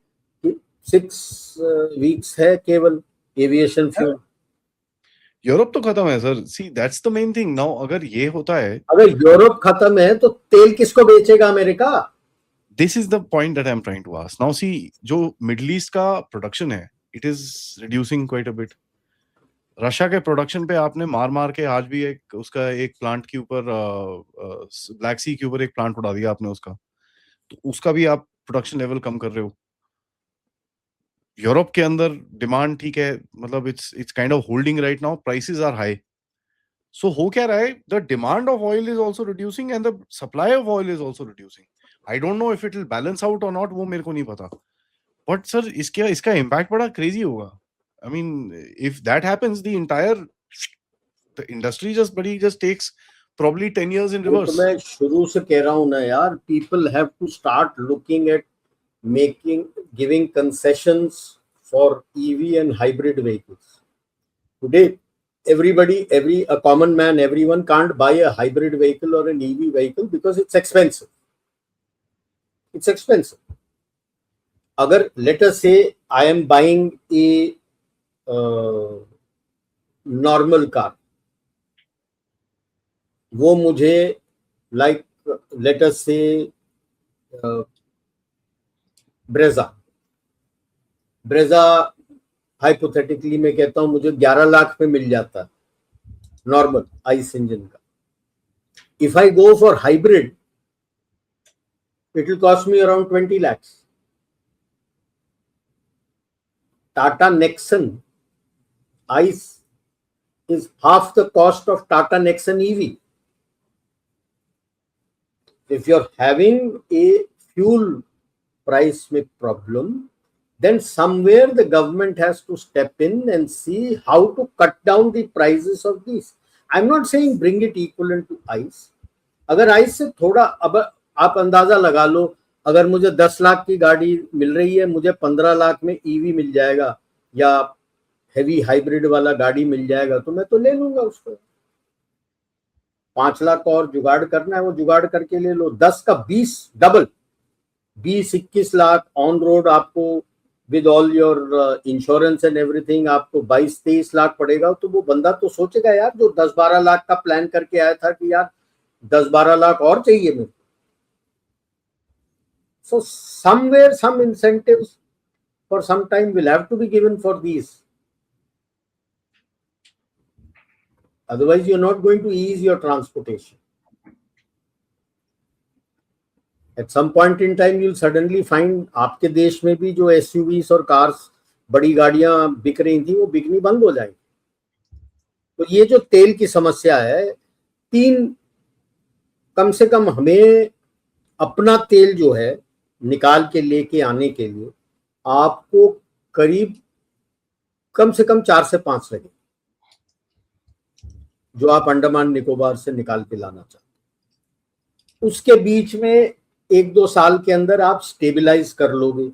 6 weeks है केवल एविएशन फ्यूल. यूरोप तो खत्म है sir. See that's the main thing now. अगर ये होता है, अगर यूरोप खत्म है तो तेल किसको बेचेगा America? This is the point that I am trying to ask. Now see, जो मिडिल ईस्ट का प्रोडक्शन है, it is reducing quite a bit. Russia के प्रोडक्शन पे आपने मार के आज भी एक उसका एक प्लांट के ऊपर, ब्लैक सी के ऊपर एक प्लांट उड़ा दिया आपने उसका. तो उसका भी आप प्रोडक्शन लेवल कम कर रहे हो. यूरोप के अंदर डिमांड ठीक है, मतलब it's kind of holding right now. Prices are high. So हो क्या रहा है, the demand of oil is also reducing and the supply of oil is also reducing. I don't know if it will balance out और नॉट, वो मेरे को नहीं पता. बट सर इसका इसका इम्पैक्ट बड़ा क्रेजी होगा. I mean if that happens, the entire the industry just takes probably 10 years in तो reverse. मैं शुरू से कह रहा हूं ना यार, people have to start looking at giving concessions for EV and hybrid vehicles. Today, a common man, everyone can't buy a hybrid vehicle or an EV vehicle because it's expensive. It's expensive. Agar, let us say I am buying a normal car, वो मुझे like let us say Brezza hypothetically मैं कहता हूं मुझे 11 लाख पे मिल जाता है नॉर्मल आइस इंजन का. If I go for hybrid, it will cost me around 20 lakhs. Tata Nexon ice is half the cost of Tata Nexon EV. If you're having a fuel price में problem, then somewhere the government has to step in and see how to cut down the prices of these. I'm not saying bring it equivalent to ICE. अगर ICE से थोड़ा, अब आप अंदाजा लगा लो, अगर मुझे 10 लाख की गाड़ी मिल रही है, मुझे 15 लाख में EV मिल जाएगा या हेवी हाइब्रिड वाला गाड़ी मिल जाएगा, तो मैं तो ले लूंगा उसको. 5 लाख और जुगाड़ करना है, वो जुगाड़ करके ले लो. 10 का 20 डबल, 20-21 लाख ऑन रोड आपको with all your insurance and everything आपको 22-23 लाख पड़ेगा. तो वो बंदा तो सोचेगा यार, जो 10-12 लाख का प्लान करके आया था कि यार 10-12 लाख और चाहिए मेरे. So somewhere some incentives for some time will have to be given for these. Otherwise, you're not going to ease your transportation. At some point in time, you'll suddenly find आपके देश में भी जो SUVs और कार्स, बड़ी गाड़ियां बिक रही थी, वो बिकनी बंद हो जाएंगी. तो ये जो तेल की समस्या है, 3 कम से कम हमें अपना तेल जो है निकाल के लेके आने के लिए आपको करीब कम से कम 4 से 5 लगे, जो आप अंडमान निकोबार से निकाल के लाना चाहते. उसके बीच में 1-2 साल के अंदर आप स्टेबलाइज कर लोगे.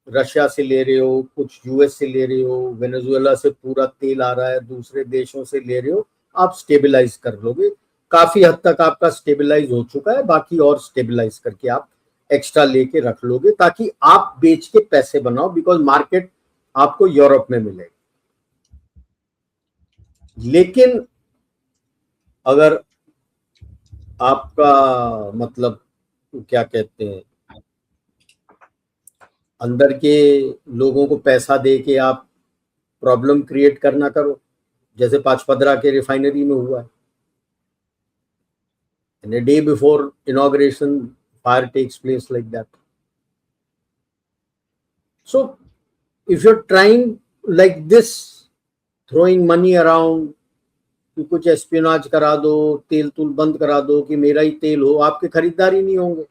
रशिया से ले रहे हो, कुछ यूएस से ले रहे हो, वेनेजुएला से पूरा तेल आ रहा है, दूसरे देशों से ले रहे हो, आप स्टेबलाइज कर लोगे. काफी हद तक आपका स्टेबलाइज हो चुका है, बाकी और स्टेबलाइज करके आप एक्स्ट्रा लेके रख लोगे ताकि आप बेच के पैसे बनाओ, बिकॉज मार्केट आपको यूरोप में मिलेगा. लेकिन अगर आपका मतलब क्या कहते हैं, अंदर के लोगों को पैसा दे के आप प्रॉब्लम क्रिएट करना करो, जैसे पाचपदरा के रिफाइनरी में हुआ है. And a day before inauguration, fire takes place like that. So if you're trying like this, throwing money around, कि कुछ एस्पियोनाज करा दो, तेल तुल बंद करा दो कि मेरा ही तेल हो, आपके खरीदार ही नहीं होंगे.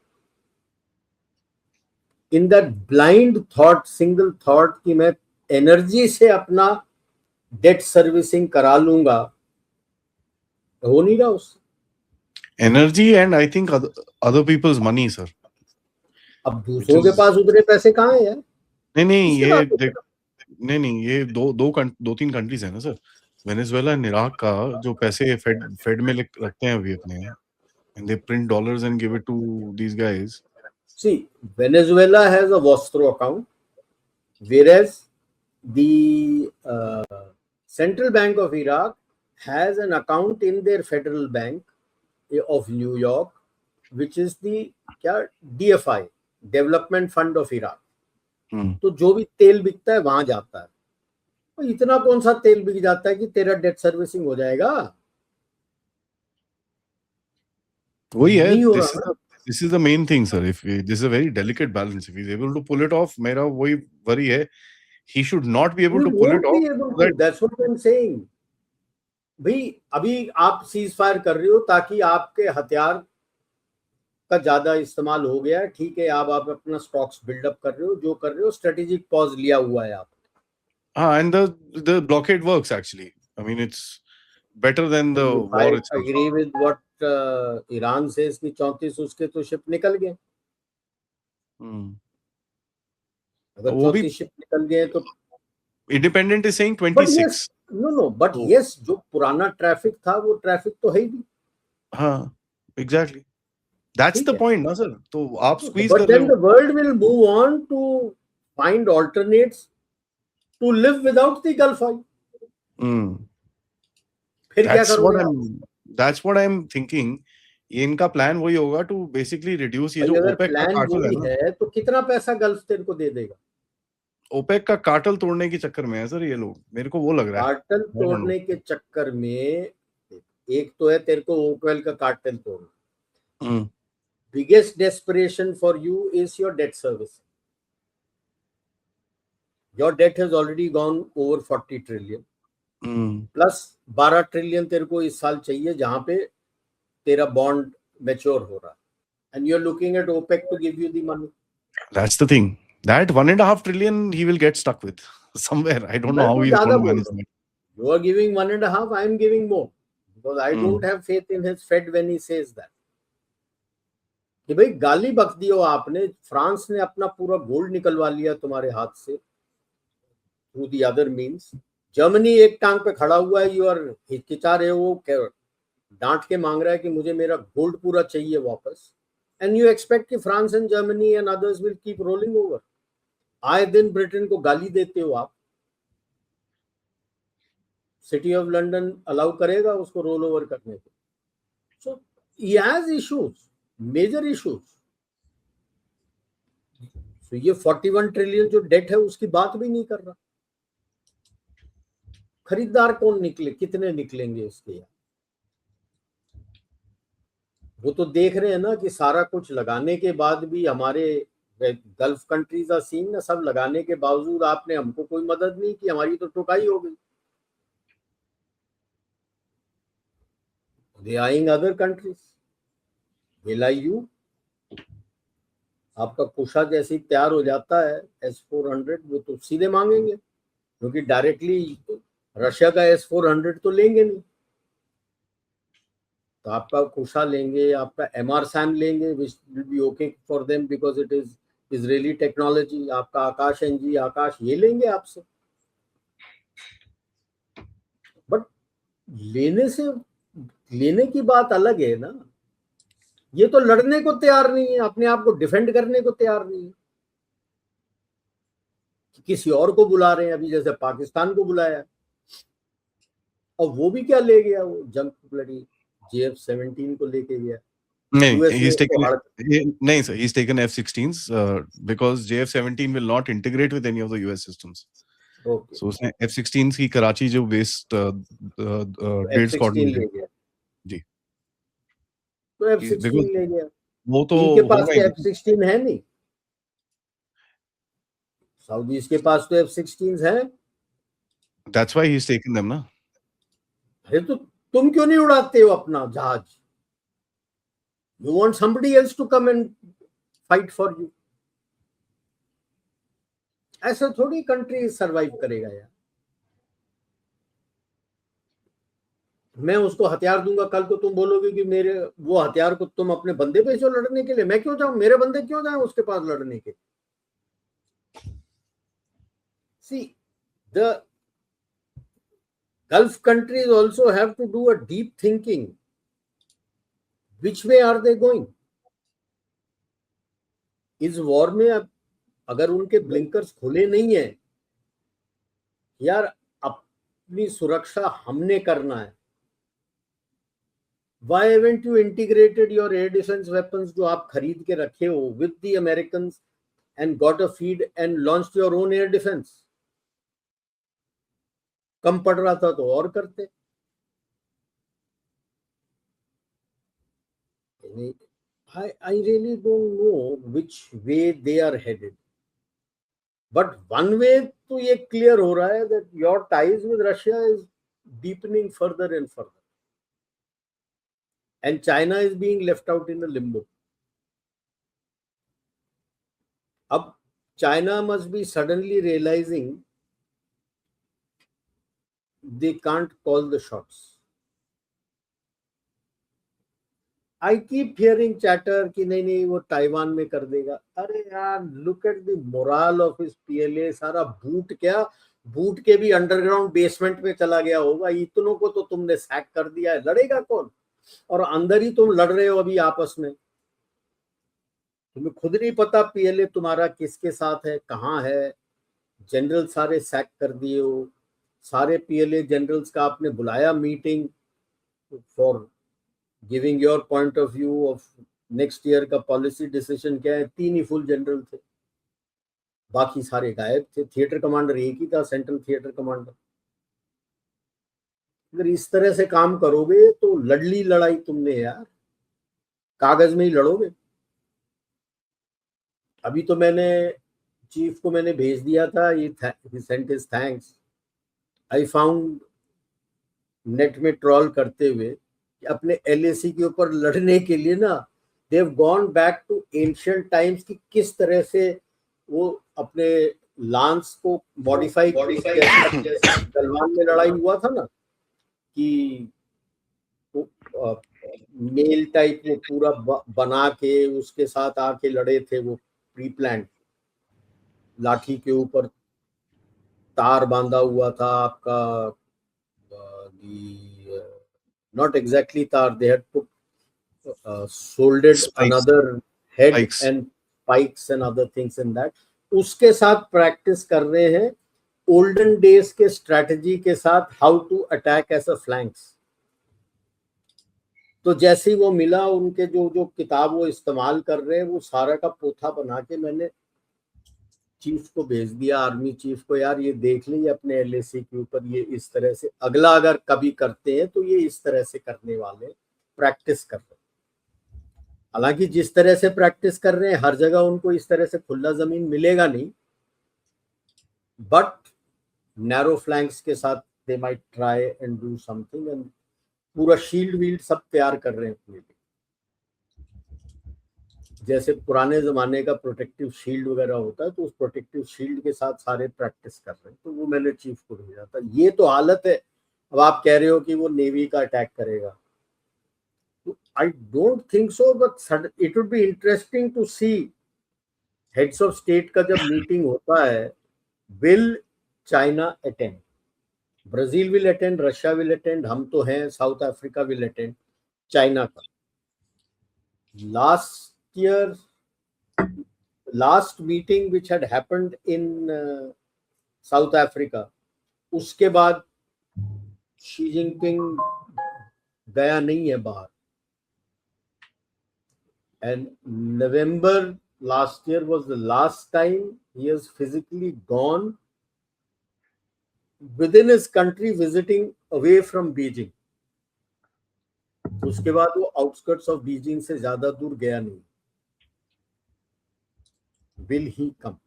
In that blind thought, single thought कि मैं एनर्जी से अपना डेट सर्विसिंग करा लूंगा, हो नहीं रहा उससे. Energy and I think other peoples money sir. अब दूसरों के पास उतने पैसे कहाँ हैं यार? नहीं ये दो तीन कंट्रीज है ना सर. वेनेजुएला एंड इराक का जो पैसे फेड में रखते हैं अभी अपने, and they print dollars and give it to these guys. See, Venezuela has a Vostro account, whereas the Central Bank of Iraq has an account in their federal bank of New York, which is the DFI, Development Fund of Iraq. तो जो भी तेल बिकता है वहां जाता है। तो इतना कौन सा तेल बिक जाता है कि तेरा डेट सर्विसिंग हो जाएगा? वही है, this is the main thing, sir. If this is a very delicate balance, if he's able to pull it off, मेरा वही worry है, he should not be able to pull it off. That's what I'm saying. भाई अभी आप सीज फायर कर रहे हो ताकि आपके हथियार का ज्यादा इस्तेमाल हो गया, ठीक है, आप अपना स्टॉक्स बिल्डअप कर रहे हो, जो कर रहे हो, स्ट्रेटेजिक पॉज लिया हुआ है आप। And the blockade works actually. I mean, it's better than the war itself. I agree with what Iran says कि 34 उसके तो शिप निकल गए। अगर 34 शिप निकल गए तो Independent is saying 26। No but yes, जो पुराना ट्रैफिक था वो ट्रैफिक तो है ही नहीं। हाँ, एग्जैक्टली, दैट्स द पॉइंट ना सर। तो आप स्क्वीज कर रहे हो। But then the world will move on to find alternates to live without the Gulf oil. फिर क्या करोगे? That's what I'm thinking. ये इनका प्लान वही होगा टू बेसिकली रिड्यूस ये जो ओपेक का कार्टेल है ना, तो कितना पैसा गल्फ तेरे को दे देगा? ओपेक का कार्टेल तोड़ने के चक्कर में है सर ये लोग, मेरे को वो लग रहा है। कार्टेल तोड़ने के चक्कर में एक तो है तेरे को ओपेक का कार्टेल तोड़ना। Biggest desperation for you is your debt service. Your debt has already gone over 40 trillion plus 12 trillion तेरे को इस साल चाहिए, जहां पे तेरा बॉन्ड मैच्योर हो रहा है, and you are looking at OPEC to give you the money. That's the thing, that 1.5 trillion he will get stuck with somewhere. I don't know how he's going to manage it. You are giving 1.5, I am giving more because I don't have faith in his Fed when he says that. कि भाई गाली बक दियो आपने, फ्रांस ने अपना पूरा गोल्ड निकलवा लिया तुम्हारे हाथ से through the other means. Germany एक टांग पे खड़ा हुआ है, यू आर हिचकिचा रहे हो, डांट के मांग रहा है कि मुझे मेरा गोल्ड पूरा चाहिए वापस, एंड यू एक्सपेक्ट कि France and Germany and others will keep rolling over. आए दिन ब्रिटेन को गाली देते हो आप, सिटी ऑफ लंदन अलाउ करेगा उसको रोल ओवर करने को? So he has issues, major issues. So ये 41 ट्रिलियन जो डेट है उसकी बात भी नहीं कर रहा। खरीदार कौन निकले, कितने निकलेंगे इसके? वो तो देख रहे हैं ना कि सारा कुछ लगाने के बाद भी हमारे गल्फ कंट्रीज आर सीइंग ना, सब लगाने के बावजूद आपने हमको कोई मदद नहीं की, हमारी तो टुकाई हो गई। They eyeing other countries, they lie you. आपका कुशा जैसे ही तैयार हो जाता है S-400, वो तो सीधे मांगेंगे, क्योंकि डायरेक्टली रशिया का S-400 तो लेंगे नहीं। तो आपका कुशा लेंगे, आपका MR-SAM लेंगे, which will be okay for them because it is Israeli technology. आपका आकाश NG, आकाश, ये लेंगे आपसे। बट लेने की बात अलग है ना, ये तो लड़ने को तैयार नहीं है, अपने आप को डिफेंड करने को तैयार नहीं है। किसी और को बुला रहे हैं, अभी जैसे पाकिस्तान को बुलाया, और वो भी क्या ले गया, वो जंग ब्लडी JF-17 को लेके गया। नहीं, sir, he's taken F-16s because JF-17 will not integrate with any of the US systems. Okay. So उसने F-16s की कराची जो बेस्ड डेढ़ स्क्वाड्रन ले गया जी, तो F-16 ले गया। वो तो इनके पास तो F-16 है नहीं, सऊदीज के पास तो F-16s है। That's why he's taken them ना। अरे तो तुम क्यों नहीं उड़ाते हो अपना जहाज? You want somebody else to come and fight for you? ऐसा थोड़ी कंट्री सरवाइव करेगा यार। मैं उसको हथियार दूंगा, कल को तुम बोलोगे कि मेरे वो हथियार को तुम अपने बंदे भेजो लड़ने के लिए। मैं क्यों जाऊं, मेरे बंदे क्यों जाएं उसके पास लड़ने के? See, the Gulf countries also have to do a deep thinking Which way are they going? इस वॉर में अब अगर उनके ब्लिंकर्स खुले नहीं है, यार अपनी सुरक्षा हमने करना है. Why haven't you integrated your air defense weapons जो आप खरीद के रखे हो with the Americans and got a feed and launched your own air defense? कम पड़ रहा था तो और करते. I really don't know which way they are headed. But one way तो ये clear हो रहा है that your ties with Russia is deepening further and further. And China is being left out in a limbo. अब China must be suddenly realizing they can't call the shots. I keep hearing chatter कि नहीं वो ताइवान में कर देगा. अरे यार, look at the morale of his PLA. सारा बूट के भी अंडरग्राउंड बेसमेंट में चला गया होगा. इतनों को तो तुमने सैक कर दिया है, लड़ेगा कौन? और अंदर ही तुम लड़ रहे हो अभी आपस में. तुम्हें खुद नहीं पता PLA तुम्हारा किसके साथ है, कहाँ है. जनरल सारे सैक कर दिए हो. सारे PLA जनरल्स का आपने बुलाया meeting for giving your point of view of next year का पॉलिसी डिसीजन क्या है. 3 ही फुल जनरल थे, बाकी सारे गायब थे. थिएटर कमांडर एक ही था, सेंट्रल थिएटर कमांडर. अगर इस तरह से काम करोगे तो लड़ली लड़ाई तुमने यार, कागज में ही लड़ोगे. अभी तो मैंने चीफ को मैंने भेज दिया था, ये he sent his thanks. I found net में ट्रॉल करते हुए कि अपने LAC के ऊपर लड़ने के लिए ना they have gone back to ancient times की किस तरह से वो अपने लांस को मॉडिफाई गलवान में लड़ाई हुआ था ना कि मेल टाइप में पूरा बना के उसके साथ आके लड़े थे. वो प्री प्लान, लाठी के ऊपर तार बांधा हुआ था आपका, not exactly tar, they had put soldered spikes, another head spikes. And spikes and other things in that. उसके साथ प्रैक्टिस कर रहे हैं ओल्डन डेज के स्ट्रेटजी के साथ, how to attack as a flanks. तो जैसे ही वो मिला, उनके जो किताब वो इस्तेमाल कर रहे हैं, वो सारा का पोथा बना के मैंने चीफ को भेज दिया, आर्मी चीफ को. यार ये देख लीजिए अपने LAC के ऊपर ये इस तरह से, अगला अगर कभी करते हैं तो ये इस तरह से करने वाले, प्रैक्टिस कर रहे हैं. हालांकि जिस तरह से प्रैक्टिस कर रहे हैं हर जगह उनको इस तरह से खुला जमीन मिलेगा नहीं, बट नैरो फ्लैंक्स के साथ they might try and do something. And पूरा शील्ड वील्ड सब तैयार कर रहे हैं अपने लिए, जैसे पुराने जमाने का प्रोटेक्टिव शील्ड वगैरह होता है, तो उस प्रोटेक्टिव शील्ड के साथ सारे प्रैक्टिस कर रहे हैं. तो वो मैंने चीफ को भेजा था. ये तो हालत है. अब आप कह रहे हो कि वो नेवी का अटैक करेगा, I don't think so, but it would be interesting to see heads of state का जब मीटिंग होता है, will China attend, Brazil will attend, Russia will attend, हम तो हैं, South Africa will attend, China का. Last meeting which had happened in South Africa, उसके बाद शी जिनपिंग गया नहीं है बाहर. And November last year was the last time he has physically gone within his country visiting away from Beijing. उसके बाद वो आउटस्कर्ट्स ऑफ बीजिंग से ज्यादा दूर गया नहीं. Will he come?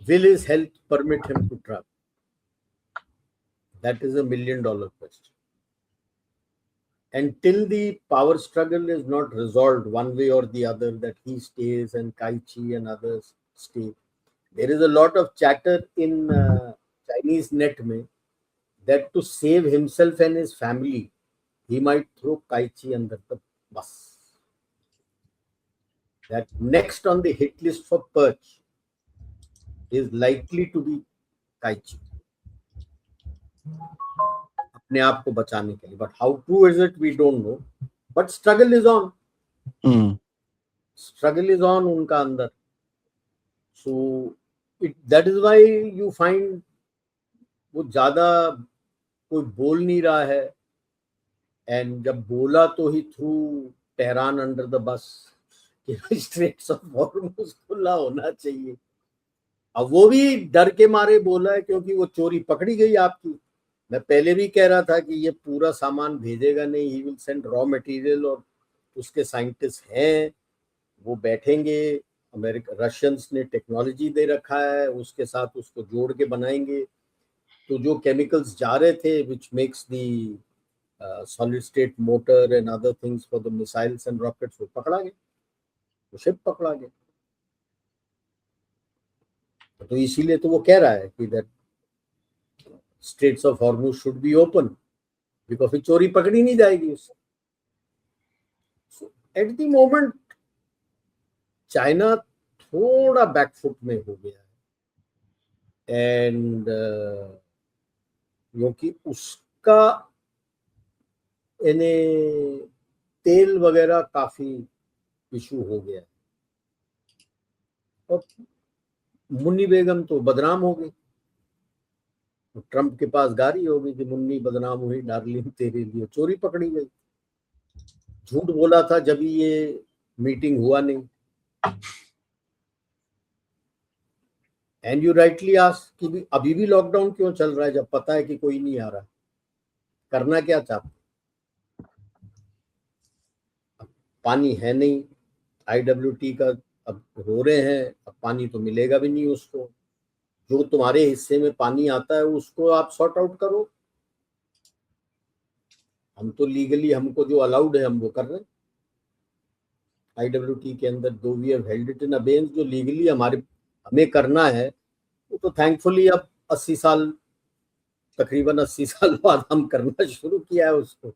Will his health permit him to travel? That is $1 million question. Until the power struggle is not resolved one way or the other, that he stays and Kai Chi and others stay. There is a lot of chatter in Chinese net mein that to save himself and his family, he might throw Kai Chi under the bus. That next on the hit list for perch is likely to be Kai Chi. अपने आप को बचाने के लिए. But how true is it we don't know, but struggle is on. Struggle is on उनका अंदर. So that is why you find वो ज्यादा कोई बोल नहीं रहा है. एंड जब बोला तो he through Tehran under the bus कि स्ट्रेट्स ऑफ हॉर्मुज खुला होना चाहिए. अब वो भी डर के मारे बोला है क्योंकि वो चोरी पकड़ी गई आपकी. मैं पहले भी कह रहा था कि ये पूरा सामान भेजेगा नहीं, he will send raw material, और उसके साइंटिस्ट हैं, वो बैठेंगे. अमेरिका रशियंस ने टेक्नोलॉजी दे रखा है, उसके साथ उसको जोड़ के बनाएंगे. तो जो केमिकल्स जा रहे थे which makes the solid state motor and other things for the missiles and rockets, वो पकड़ा गया, वो शिप पकड़ा गया. तो इसीलिए तो वो कह रहा है कि that Straits of Hormuz should be open because फिर चोरी पकड़ी नहीं जाएगी उससे. So at the moment China थोड़ा बैकफुट में हो गया है. एंड क्योंकि उसका इन्हें तेल वगैरह काफी इशू हो गया. और मुन्नी बेगम तो बदनाम हो गई. ट्रंप के पास गाड़ी हो गई कि मुन्नी बदनाम हुई डार्लिंग, तेरे लिए चोरी पकड़ी गई. झूठ बोला था जब ये मीटिंग हुआ नहीं. एंड यू राइटली आस्क कि अभी भी लॉकडाउन क्यों चल रहा है जब पता है कि कोई नहीं आ रहा. करना क्या चाहते. पानी है नहीं, IWT का अब रो रहे हैं, अब पानी तो मिलेगा भी नहीं उसको. जो तुम्हारे हिस्से में पानी आता है उसको आप सॉर्ट आउट करो. हम तो लीगली हमको जो अलाउड है हम वो कर रहे हैं. IWT के अंदर though we have held it in abeyance, जो लीगली हमें करना है वो तो थैंकफुली अब 80 साल, तकरीबन 80 साल बाद हम करना शुरू किया है उसको.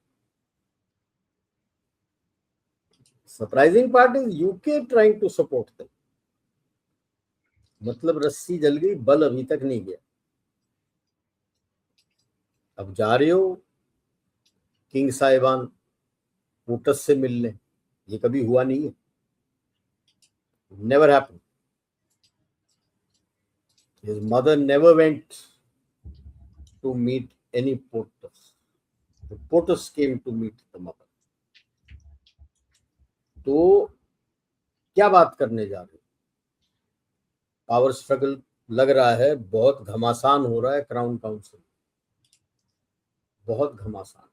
Surprising part is UK trying to support them. मतलब रस्सी जल गई, बल अभी तक नहीं गया. अब जा रहे हो किंग साहिबान पुटस से मिलने, ये कभी हुआ नहीं है. Never happened. His mother never went to meet any POTUS. The POTUS came to meet the mother. तो क्या बात करने जा रहे. पावर स्ट्रगल लग रहा है बहुत घमासान हो रहा है. क्राउन काउंसिल बहुत घमासान.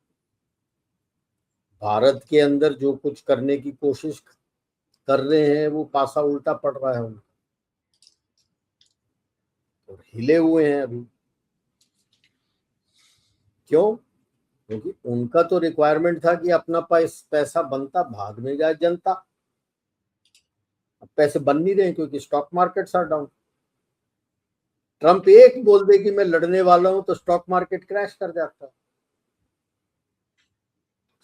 भारत के अंदर जो कुछ करने की कोशिश कर रहे हैं वो पासा उल्टा पड़ रहा है उनका. और हिले हुए हैं अभी. क्यों? क्योंकि उनका तो रिक्वायरमेंट था कि अपना पैसा बनता भाग में जाए जनता. अब पैसे बन नहीं रहे क्योंकि stock markets are down. Trump एक बोल दे कि मैं लड़ने वाला हूं तो स्टॉक मार्केट क्रैश कर जाता.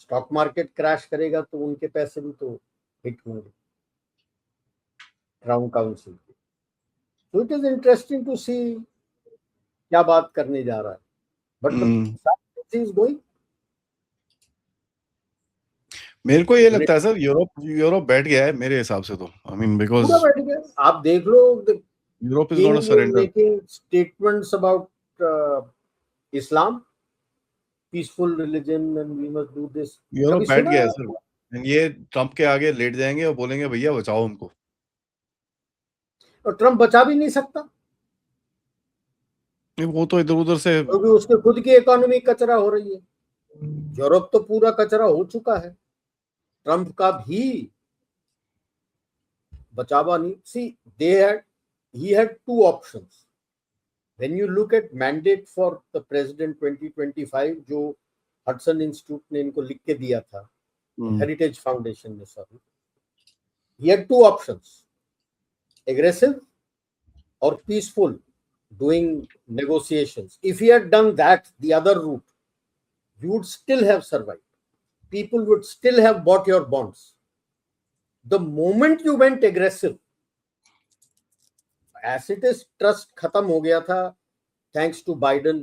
स्टॉक मार्केट क्रैश करेगा तो उनके पैसे भी तो हिट होंगे क्राउन काउंसिल के. तो इट इज इंटरेस्टिंग टू सी क्या बात करने जा रहा है. But is going. मेरे को ये लगता है सर यूरोप बैठ गया है मेरे हिसाब से. तो आई मीन बिकॉज़ पूरा बैठ गया. आप देख लो Europe is gonna surrender. Making statements about Islam, peaceful religion and we must do this. Europe बैठ गया है सर. ये ट्रंप के आगे लेट जाएंगे और बोलेंगे भैया बचाओ हमको. और ट्रंप बचा भी नहीं सकता. वो तो इधर उधर से, क्योंकि उसके खुद की इकोनॉमी कचरा हो रही है. यूरोप तो पूरा कचरा हो चुका है. ट्रंप का भी बचावा नहीं. सी he had two options. When you look at mandate for the president 2025 जो हडसन इंस्टीट्यूट ने इनको लिख के दिया था, हेरिटेज फाउंडेशन ने, sorry, he had two options, aggressive or peaceful doing negotiations. If he had done that, the other route, you would still have survived. People would still have bought your bonds. The moment you went aggressive, acid trust खत्म हो गया था थैंक्स टू बाइडेन.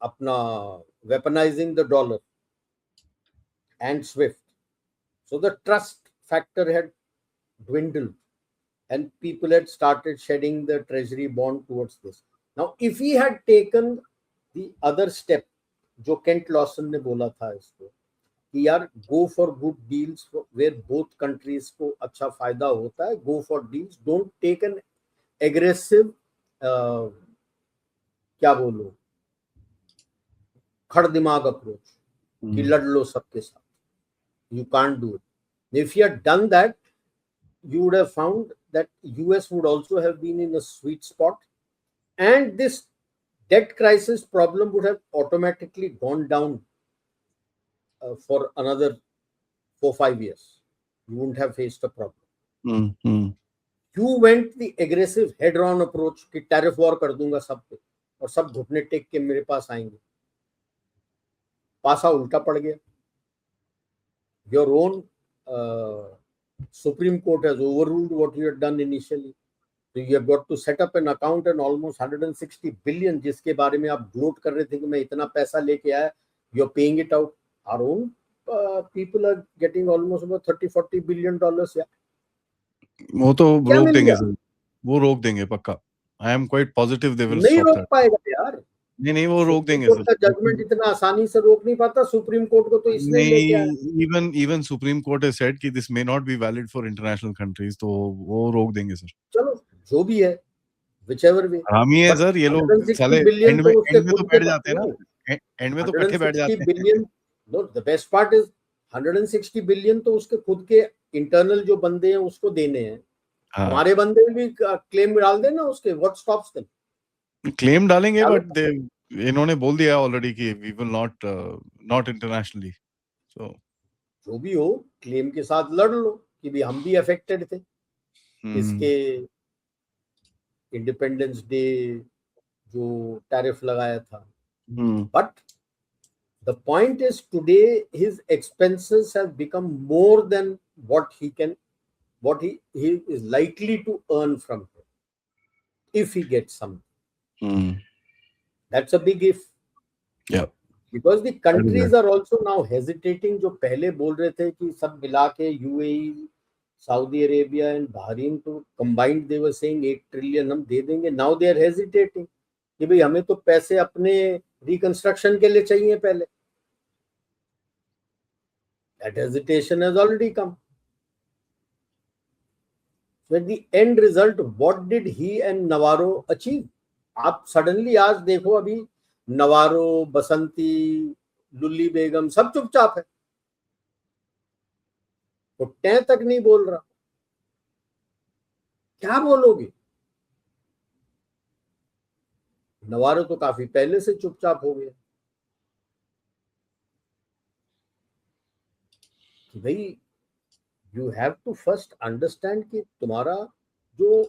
अपना weaponizing the dollar and SWIFT. So the trust factor had dwindled and people had started shedding the treasury bond towards this. Now, if he had taken the other step, जो केंट लॉसन ने बोला था इसको कि यार go for good deals where both countries को अच्छा फायदा होता है, go for deals, don't take an aggressive क्या बोलो खड़ दिमाग अप्रोच कि लड़ लो सबके साथ. You can't do it. If you had done that, you would have found that US would also have been in a sweet spot, and this debt crisis problem would have automatically gone down for another 4-5 years. You wouldn't have faced a problem. You went the aggressive head-on approach कि टैरिफ वॉर कर दूंगा सब पे और सब घुटने टेक के मेरे पास आएंगे. पासा उल्टा पड़ गया. Your own Supreme Court has overruled what you had done initially. So you have got to set up an account and almost 160 billion जिसके बारे में आप gloat कर रहे थे कि मैं इतना पैसा लेके आया, you are paying it out. Our own people are getting almost about 30-40 billion dollars. Yeah. वो तो रोक देंगे सर, वो रोक देंगे पक्का. I am quite positive they will stop that. नहीं रोक पाएगा यार. नहीं वो रोक देंगे सर. जजमेंट इतना आसानी से रोक नहीं पाता. सुप्रीम कोर्ट को तो इसने लेके आया. even Supreme Court has said कि this may not be valid for international countries, तो वो रोक देंगे सर. चलो जो भी है, whichever way. हरामी है सर ये लोग, साले एंड में तो बैठ जाते हैं ना, एंड में तो इकट्ठे बैठ जाते हैं. No, the best part is 160 billion तो उसके खुद के इंटरनल जो बंदे हैं उसको देने हैं. हमारे बंदे भी क्लेम डाल देना उसके. What stops them? क्लेम डालेंगे बट इन्होंने बोल दिया ऑलरेडी कि वी विल नॉट इंटरनेशनली. सो जो भी हो क्लेम के साथ लड़ लो कि भी हम भी अफेक्टेड थे इसके इंडिपेंडेंस डे जो टैरिफ लगाया था. But the point is today his expenses have become more than what he is likely to earn from it if he gets something. That's a big if. Yeah. Because the countries are also now hesitating. जो पहले बोल रहे थे कि सब मिला के UAE, Saudi Arabia and Bahrain to combined they were saying 8 trillion हम दे देंगे. Now they are hesitating कि भाई हमें तो पैसे अपने रिकंस्ट्रक्शन के लिए चाहिए पहले. That hesitation has already come. So at the end result, what did he and Navarro achieve? आप सडनली आज देखो अभी नवारो, बसंती, लुल्ली बेगम सब चुपचाप है. तो टै तक नहीं बोल रहा. क्या बोलोगे? नवारो तो काफी पहले से चुपचाप हो गया कि भाई you have to first understand कि तुम्हारा जो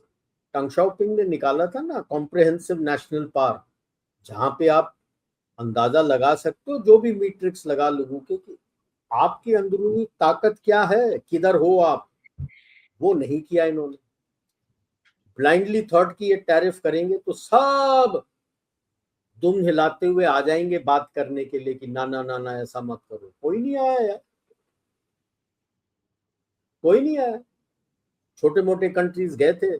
टंग शाओपिंग ने निकाला था ना कॉम्प्रिहेंसिव नेशनल पार्क, जहां पे आप अंदाजा लगा सकते हो जो भी मैट्रिक्स लगा लोगों के कि आपकी अंदरूनी ताकत क्या है, किधर हो आप, वो नहीं किया इन्होंने. ब्लाइंडली थॉट कि ये टैरिफ करेंगे तो सब दुम हिलाते हुए आ जाएंगे बात करने के लिए कि ना ना ना ना ऐसा मत करो. कोई नहीं आया यार, कोई नहीं आया. छोटे मोटे कंट्रीज गए थे,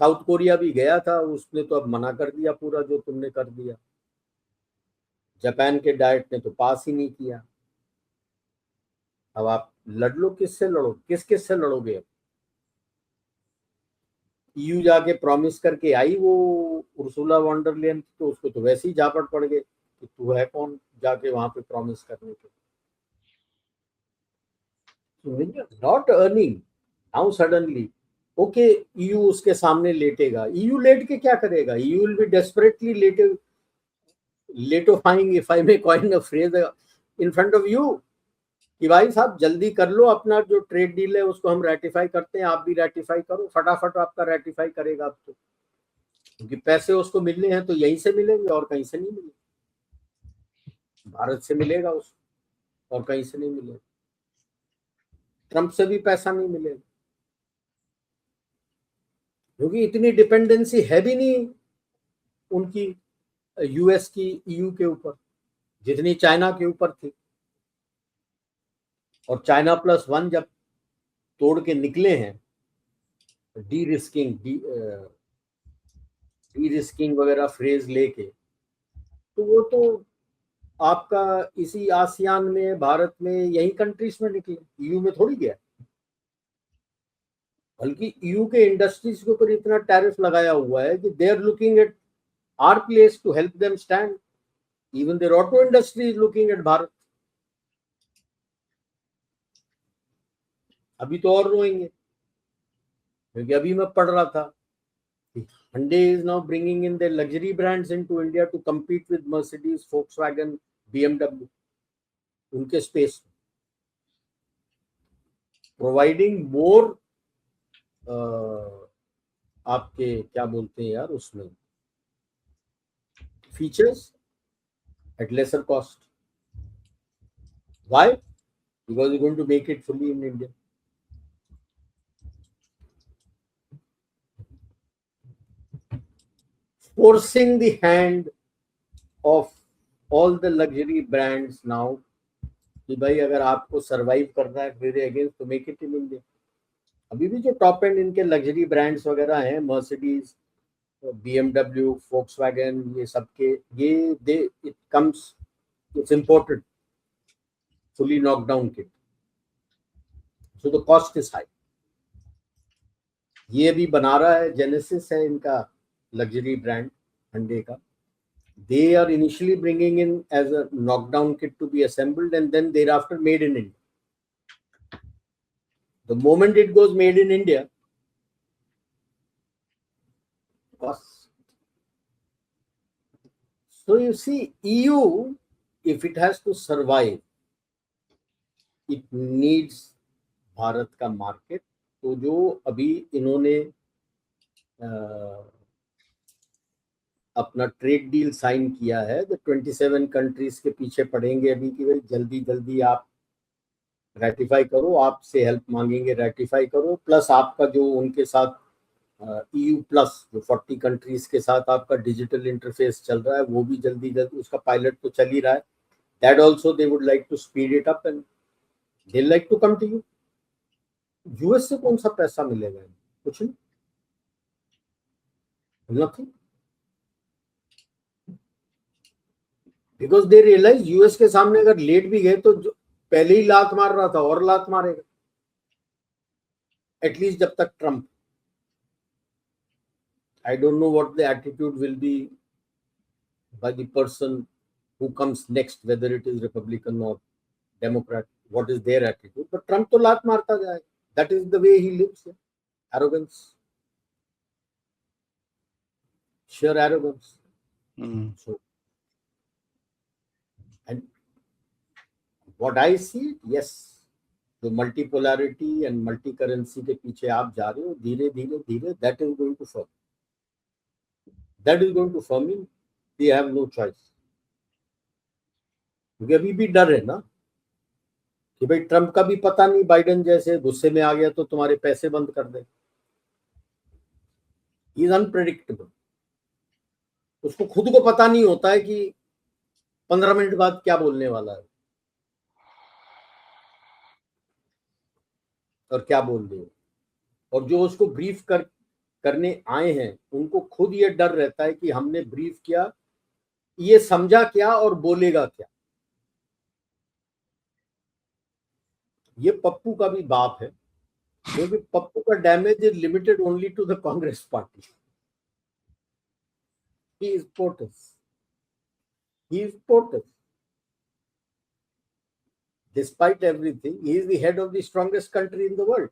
साउथ कोरिया भी गया था, उसने तो अब मना कर दिया पूरा जो तुमने कर दिया. जापान के डाइट ने तो पास ही नहीं किया. अब आप लड़ लो, किससे लड़ो, किस से लड़ोगे? अब ईयू जाके प्रॉमिस करके आई वो उर्सुला वॉन डर लेयन, तो उसको तो वैसे ही झापड़ पड़ गए कि तू है कौन जाके वहां पे प्रॉमिस करने के. Not earning now suddenly okay EU उसके सामने लेटेगा. ईयू लेट के क्या करेगा? ईयू विल बी डेस्परेटली लेटोफाइंग, if I may coin a phrase, in front of you कि भाई साहब जल्दी कर लो, अपना जो ट्रेड डील है उसको हम रेटिफाई करते हैं, आप भी रेटिफाई करो. फटाफट आपका रेटिफाई करेगा अब तो, क्योंकि पैसे उसको मिलने हैं तो यहीं से मिलेंगे और कहीं से नहीं मिलेंगे. भारत से मिलेगा उसको और कहीं से नहीं मिलेगा. ट्रंप से भी पैसा नहीं मिलेगा क्योंकि इतनी डिपेंडेंसी है भी नहीं उनकी यूएस की ईयू के ऊपर, जितनी चाइना के ऊपर थी। और चाइना +1 जब तोड़ के निकले हैं, डी रिस्किंग वगैरह फ्रेज लेके, तो वो तो आपका इसी आसियान में, भारत में, यही कंट्रीज में निकले, ईयू में थोड़ी गया। बल्कि ईयू के इंडस्ट्रीज के ऊपर इतना टैरिफ लगाया हुआ है कि they are looking at our place to help them stand. Even their auto industry is looking at Bharat. अभी तो और रोएंगे, क्योंकि अभी मैं पढ़ रहा था, Hyundai is now bringing in their luxury brands into India to compete with Mercedes, Volkswagen, BMW. उनके स्पेस, प्रोवाइडिंग मोर आपके क्या बोलते हैं यार उसमें, features at lesser cost. Why? Because you're going to make it fully in India. Forcing the hand of all the luxury brands now कि भाई अगर आपको सरवाइव करना है मेरे अगेंस्ट तो मेक इट इन इंडिया. अभी भी जो टॉप एंड इनके लग्जरी ब्रांड्स वगैरह हैं, मर्सिडीज, BMW, Volkswagen, ये सबके ये they it comes, it's imported fully knocked down kit, so the cost is high. ये भी बना रहा है, जेनेसिस है इनका लग्जरी ब्रांड Hyundai का. They are initially bringing in as a knockdown kit to be assembled and then thereafter made in India. The moment it goes made in India, cost. So you see, EU, if it has to survive, it needs Bharat का मार्केट. तो जो अभी इन्होंने अपना ट्रेड डील साइन किया है, तो 27 कंट्रीज के पीछे पड़ेंगे अभी कि भाई जल्दी जल्दी आप रेटिफाई करो, आपसे हेल्प मांगेंगे, रेटिफाई करो. प्लस आपका जो उनके साथ EU प्लस जो 40 कंट्रीज के साथ आपका डिजिटल इंटरफेस चल रहा है, वो भी जल्दी जल्दी, उसका पायलट तो चल ही रहा है. That also they would like to speed it up and they like to come to you. US से कौन सा पैसा मिलेगा? कुछ नहीं, nothing. Because they realise US के सामने अगर लेट भी गए तो जो पहले ही लात मार रहा था और लात मारेगा, एटलीस्ट जब तक Trump. I don't know what the attitude will be by the person who comes next, whether it is Republican or Democrat, what is their attitude. But Trump तो लात मारता जाए. That is the way he lives. Arrogance. Sheer arrogance. So, and what I see, yes, जो multipolarity and multi-currency के पीछे आप जा रहे हो, धीरे धीरे धीरे, that is going to fall. That is going to firm in. They have no choice. क्योंकि अभी भी डर है ना कि भाई ट्रम्प का भी पता नहीं, बाइडेन जैसे गुस्से में आ गया तो तुम्हारे पैसे बंद कर दे. He is unpredictable. उसको खुद को पता नहीं होता है कि 15 मिनट बाद क्या बोलने वाला है और क्या बोल दे. और जो उसको ब्रीफ करने आए हैं, उनको खुद ये डर रहता है कि हमने ब्रीफ किया, ये समझा क्या और बोलेगा क्या. ये पप्पू का भी बाप है, क्योंकि पप्पू का damage is limited only to the Congress party. He is POTUS. He is POTUS. Despite everything, he is the head of the strongest country in the world.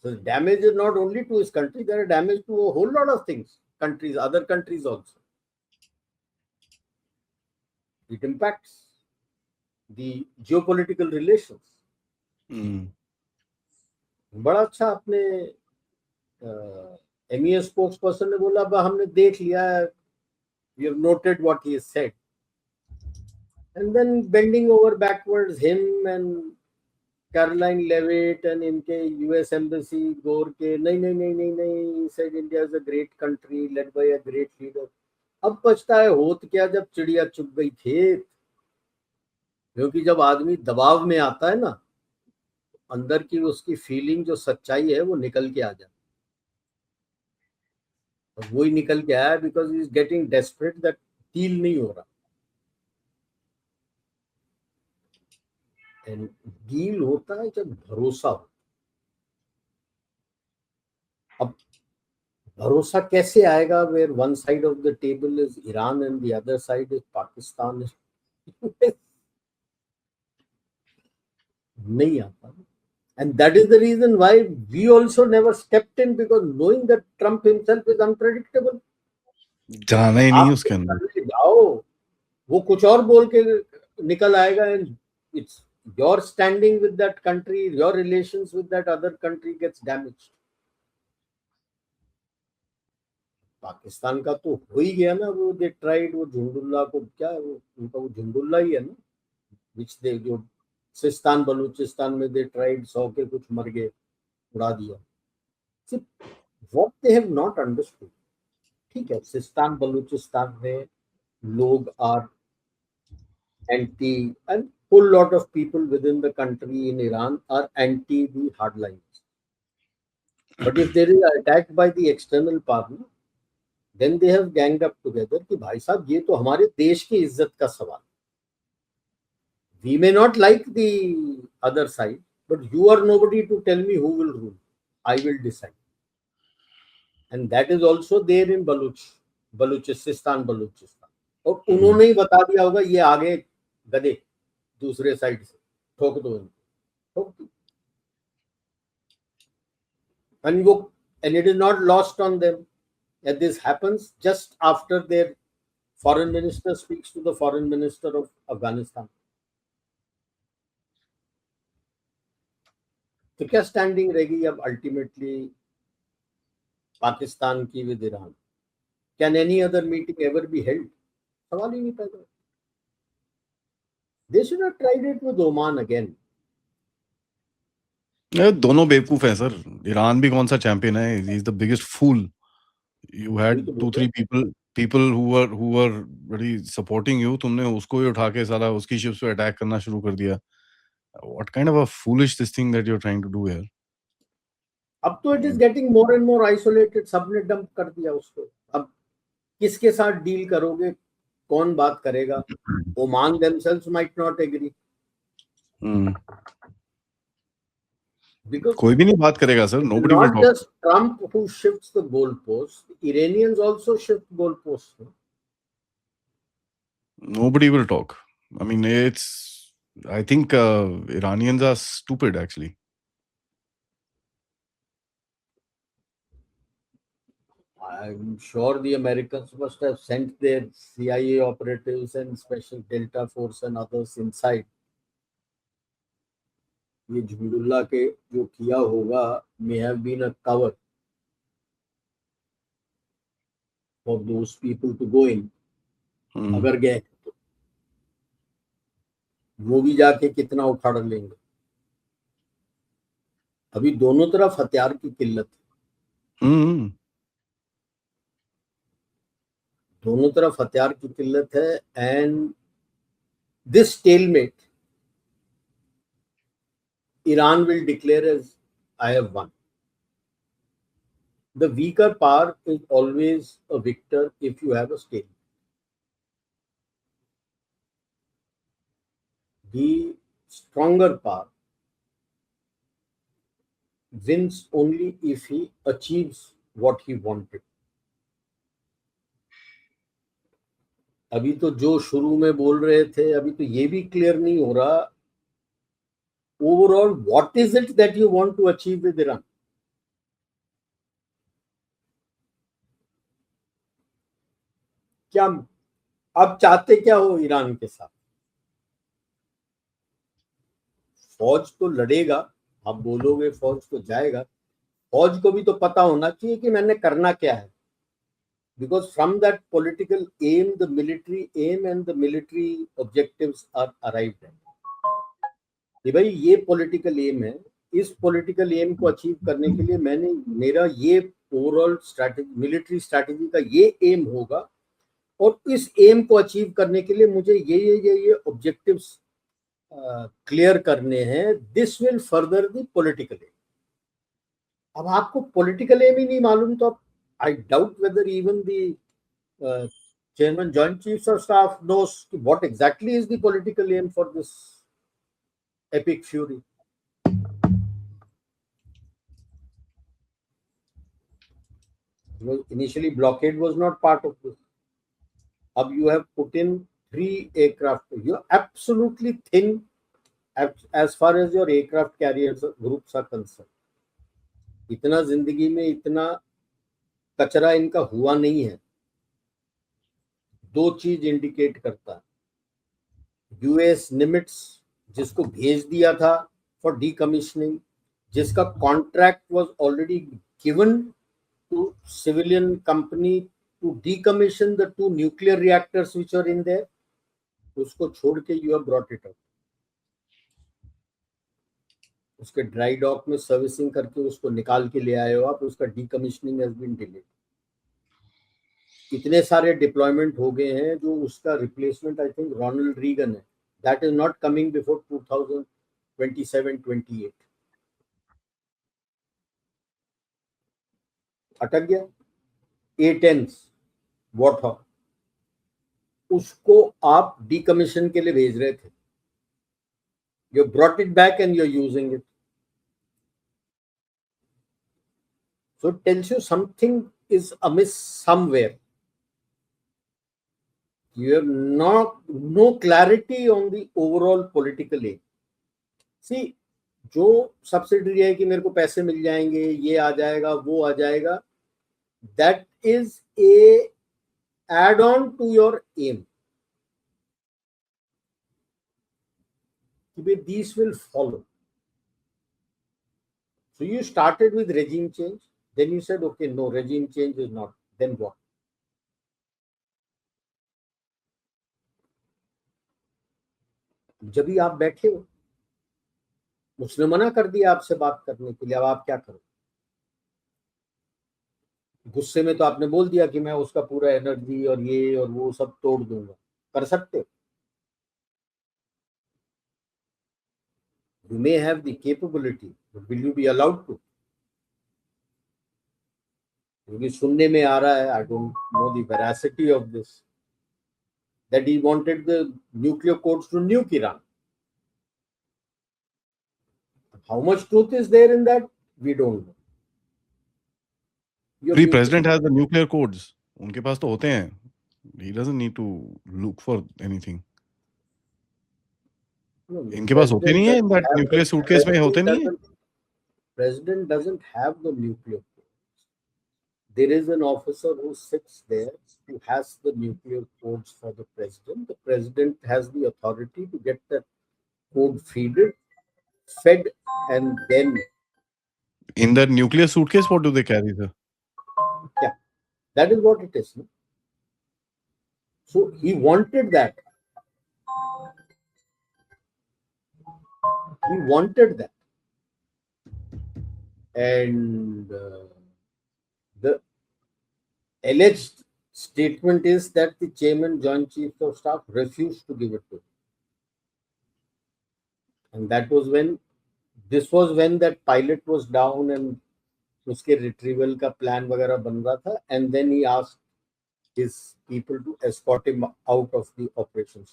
So the damage is not only to his country, there are damage to a whole lot of things, countries, other countries also. It impacts the geopolitical relations. बड़ा अच्छा आपने MEA spokesperson ने बोला, अब हमने देख लिया है, we have noted what he has said. And then bending over backwards, him and Caroline Leavitt and इनके यूएस एम्बेसी गोर के नहीं said India is a great country led by a great leader. अब पछता है होत क्या जब चिड़िया चुग गई खेत, क्योंकि जब आदमी दबाव में आता है ना, अंदर की उसकी फीलिंग जो सच्चाई है वो निकल के आ जाती है। और वही निकल के आया because he is getting desperate that deal नहीं हो रहा। एंड डील होता है जब भरोसा हो। अब भरोसा कैसे आएगा where one side of the table is Iran and the other side is Pakistan? नहीं आता। And that is the reason why we also never stepped in, because knowing that Trump himself is unpredictable. जाना ही नहीं आप उसके अंदर। करने जाओ, वो कुछ और बोल के निकल आएगा, and it's your standing with that country, your relations with that other country gets damaged. Pakistan का तो हो ही गया ना, वो दे ट्राइड, वो झुंडुल्ला को क्या है, वो उनका वो झुंडुल्ला ही है ना, विच दे जो सिस्तान बलूचिस्तान में दे ट्राइड, 100 के कुछ मर गए, उड़ा दिया। See, what they have not understood, ठीक है, सिस्तान बलूचिस्तान में लोग are anti, and full lot of people within the country in Iran are anti the hardliners. But if there is an attack by the external partner, then they have ganged up together कि भाई साहब ये तो हमारे देश की इज्जत का सवाल। We may not like the other side, but you are nobody to tell me who will rule. I will decide. And that is also there in Baluchistan, Baluchistan. और उन्होंने ही बता दिया होगा ये आगे गधे दूसरे साइड से ठोक दो इनको, ठोक दो। And it is not lost on them that this happens just after their foreign minister speaks to the foreign minister of Afghanistan. तो क्या स्टैंडिंग रहेगी अब अल्टीमेटली पाकिस्तान की with Iran? Can any other meeting ever be held? सवाल ही नहीं पैदा। They should have tried it with Oman again. दोनों बेवकूफ हैं सर। ईरान भी कौन सा चैंपियन है? He is the biggest fool. You had 2-3 people who were very supporting you, तुमने उसको ही उठा के साला उसकी शिप्स पे अटैक करना शुरू कर दिया। What kind of a foolish this thing that you're trying to do here? अब तो it is getting more and more isolated, सबने डंप कर दिया उसको। अब किसके साथ डील करोगे, कौन बात करेगा? Oman themselves might not agree. Because कोई भी नहीं बात करेगा sir. Nobody will not talk. just Trump who shifts the goalposts, Iranians also shift goalposts. Nobody will talk. I mean, I think Iranians are stupid actually. I'm sure the Americans must have sent their CIA operatives and special Delta Force and others inside. ये झुंडुल्ला के जो किया होगा may have been a cover for those people to go in. अगर गए तो वो भी जाके कितना उखाड़ लेंगे। अभी दोनों तरफ हथियार की किल्लत है। दोनों तरफ हथियार की किल्लत है, and this stalemate Iran will declare as I have won. The weaker power is always a victor if you have a stalemate. The stronger power wins only if he achieves what he wanted. अभी तो जो शुरू में बोल रहे थे, अभी तो ये भी क्लियर नहीं हो रहा overall what is it that you want to achieve with Iran. क्या अब चाहते क्या हो ईरान के साथ? फौज तो लड़ेगा, आप बोलोगे फौज तो जाएगा, फौज को भी तो पता होना चाहिए कि मैंने करना क्या है, because from that political aim the military aim and the military objectives are arrived at. कि भाई ये पॉलिटिकल एम है, इस पॉलिटिकल एम को अचीव करने के लिए मेरा ये ओवरऑल स्ट्रैटेजी, मिलिट्री स्ट्रैटेजी का ये एम होगा, और इस एम को अचीव करने के लिए मुझे ये ऑब्जेक्टिव्स क्लियर करने हैं. This will further the political aim. अब आपको पॉलिटिकल एम ही नहीं मालूम तो आप, I doubt whether even the chairman joint chiefs of staff knows what exactly is the political aim for this epic fury. Initially blockade was not part of this. Ab you have put in 3 aircraft. You're absolutely thin as far as your aircraft carriers groups are concerned. इतना जिंदगी में इतना कचरा इनका हुआ नहीं है. 2 चीज इंडिकेट करता है. यूएस निमिट्स जिसको भेज दिया था फॉर डीकमिशनिंग, जिसका contract was already given to civilian company to decommission the 2 nuclear reactors which are in there, उसको छोड़ के you have brought it up. उसके ड्राई डॉक में सर्विसिंग करके उसको निकाल के ले आए हो आप. उसका डीकमिशनिंग हैज बीन डिलेड. इतने सारे डिप्लॉयमेंट हो गए हैं जो उसका replacement I think Ronald Reagan है. That is not coming before 2027-28. अटक गया. A10s वॉटर उसको आप डीकमीशन के लिए भेज रहे थे. You brought it back and you are using it. So it tells you something is amiss somewhere. You have no clarity on the overall political aim. See, जो सब्सिडी है कि मेरे को पैसे मिल जाएंगे, ये आ जाएगा, वो आ जाएगा, that is a add-on to your aim. These will follow. So you started with regime change, then you said, okay, no, regime change is not. Then what? जब भी आप बैठे हो, उसने मना कर दिया आपसे बात करने के लिए. अब आप क्या करो? गुस्से में तो आपने बोल दिया कि मैं उसका पूरा एनर्जी और ये और वो सब तोड़ दूंगा. कर सकते हो. You may have the capability, but will you be allowed to? क्योंकि सुनने में आ रहा है, I don't know the veracity of this, that he wanted the nuclear codes to nuke Iran. How much truth is there in that? We don't know. Every president has the nuclear codes. उनके पास तो होते हैं. He doesn't need to look for anything. No, इनके पास होते नहीं है. In that nuclear suitcase में होते नहीं है. President doesn't have the nuclear codes. There is an officer who sits there who has the nuclear codes for the president. The president has the authority to get that code fed, and then in that nuclear suitcase, what do they carry, sir? Yeah, that is what it is. No? So he wanted that. He wanted that. And the alleged statement is that the chairman, joint chiefs of staff refused to give it to him. And that was when, this was when that pilot was down and उसके रिट्रीवल का प्लान वगैरह बन रहा था. And then he asked his people to escort him out of the operation.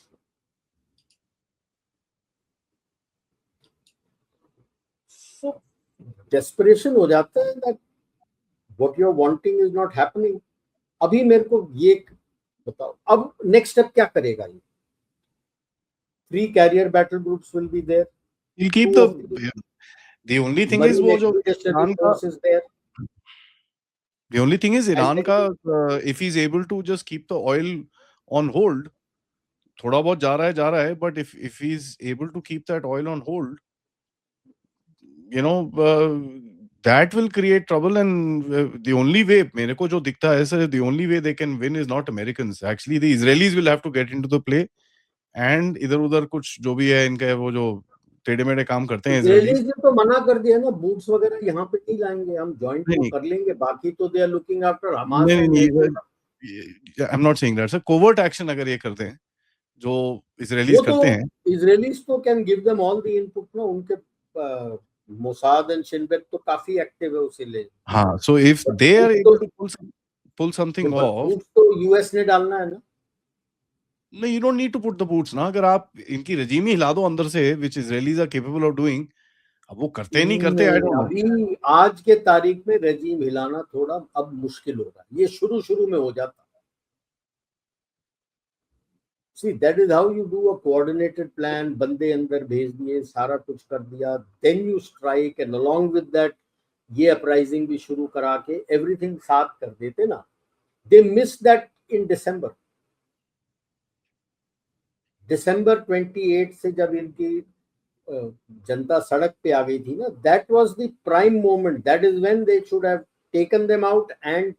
So desperation हो जाता है that what you are wanting is not happening. अभी मेरे को ये बताओ, अब नेक्स्ट स्टेप क्या करेगा ये? 3 carrier battle groups will be there. He'll keep the only thing is वो जो Iran का, the only thing is Iran का, if he's able to just keep the oil on hold, थोड़ा बहुत जा रहा है, but if he's able to keep that oil on hold, you know, that will create trouble. And the only way मेरे को जो दिखता है sir, the only way they can win is not Americans. Actually, the Israelis will have to get into the play. And इधर उधर कुछ जो भी है इनका वो जो टेढ़े मेढ़े काम करते हैं इजरायलीज इजरायलीज। ने तो मना कर दिया ना, बूट्स वगैरह यहाँ पे नहीं लाएंगे, हम ज्वाइंट नहीं तो नहीं कर लेंगे, बाकी तो they are looking after Hamas नहीं एंड नहीं, Hezbollah. I am not saying that sir. Covert action अगर ये करते हैं जो इजरायलीज वो करते तो हैं। इजरायलीज तो can give them all the input ना, उनके मोसाद एंड शिनबेट तो काफी एक्टिव है उसी लिए। हाँ, so if but they are boots to able to pull something but off. Boots तो यूएस ने डालना है ना। नहीं, you don't need to put the boots ना। अगर आप इनकी रेजिम ही हिला दो अंदर से, which Israelis are capable of doing. अब वो करते नहीं करते, आई नहीं, डोंट नो। अभी आज के तारीख में रेजीम हिलाना थोड़ा अब मुश्किल होगा, ये शुरू शुरू में हो जाता। See, that is how you do a coordinated plan, बंदे अंदर भेज दिए, सारा कुछ कर दिया, then you strike, and along with that ये अपराइजिंग भी शुरू करा के एवरीथिंग साथ कर देते ना। They missed that in December 28 से जब इनकी जनता सड़क पे आ गई थी ना, that was the prime moment, that is when they should have taken them out and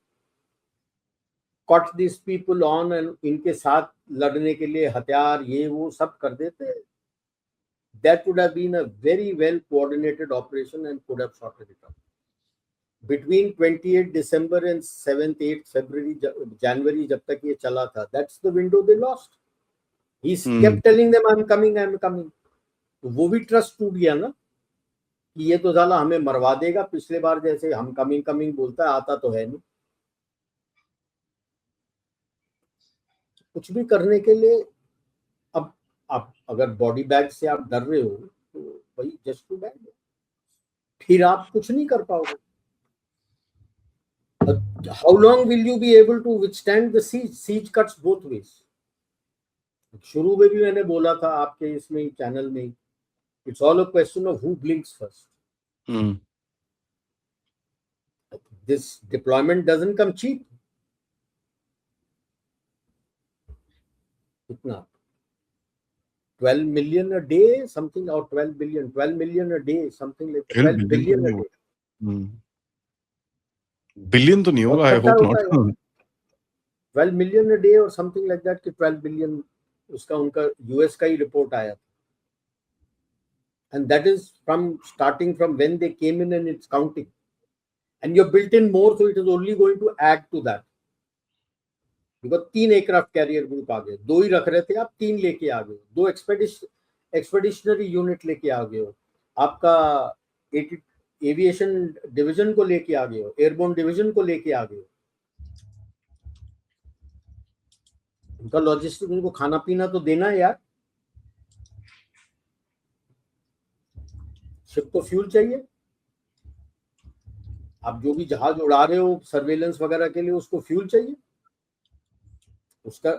caught these people on, and इनके साथ लड़ने के लिए हथियार ये वो सब कर देते। That would have been a very well coordinated operation and could have sorted it out. Between 28 December and 7th 8th February January जब तक ये चला था, that's the window they lost. He kept telling them I'm coming. तो वो भी ट्रस्ट टूट गया ना कि ये तो साला हमें मरवा देगा, पिछले बार जैसे हम कमिंग बोलता है, आता तो है नहीं। कुछ भी करने के लिए अब आप अगर बॉडी बैग से आप डर रहे हो तो भाई जस्ट टू बैग, फिर आप कुछ नहीं कर पाओगे। How long will you be able to withstand the siege cuts both ways। शुरू में भी मैंने बोला था आपके इसमें चैनल में, it's all a question of who blinks first. This deployment doesn't come cheap. कितना 12 million a day something, or 12 million a day something like 12 billion a day। Billion तो नहीं बहुत होगा, आई खर्चा होप होता है, नॉट। 12 million a day और समथिंग लाइक दैट कि 12 बिलियन उसका उनका यूएस का ही रिपोर्ट आया था। and that is from starting from when they came in and it's counting, and you're built in more, so it is only going to add to that। Because 3 aircraft carrier group आ गए, 2 ही रख रहे थे आप, 3 लेके आ गए, 2 एक्सपेडिशनरी यूनिट लेके आ गए हो, आपका एविएशन डिवीजन को लेके आ गए हो, एयरबोर्न डिवीजन को लेके आ गए हो। उनका लॉजिस्टिक, उनको खाना पीना तो देना है यार, शिप को फ्यूल चाहिए। आप जो भी जहाज उड़ा रहे हो सर्वेलेंस वगैरह के लिए, उसको फ्यूल चाहिए। उसका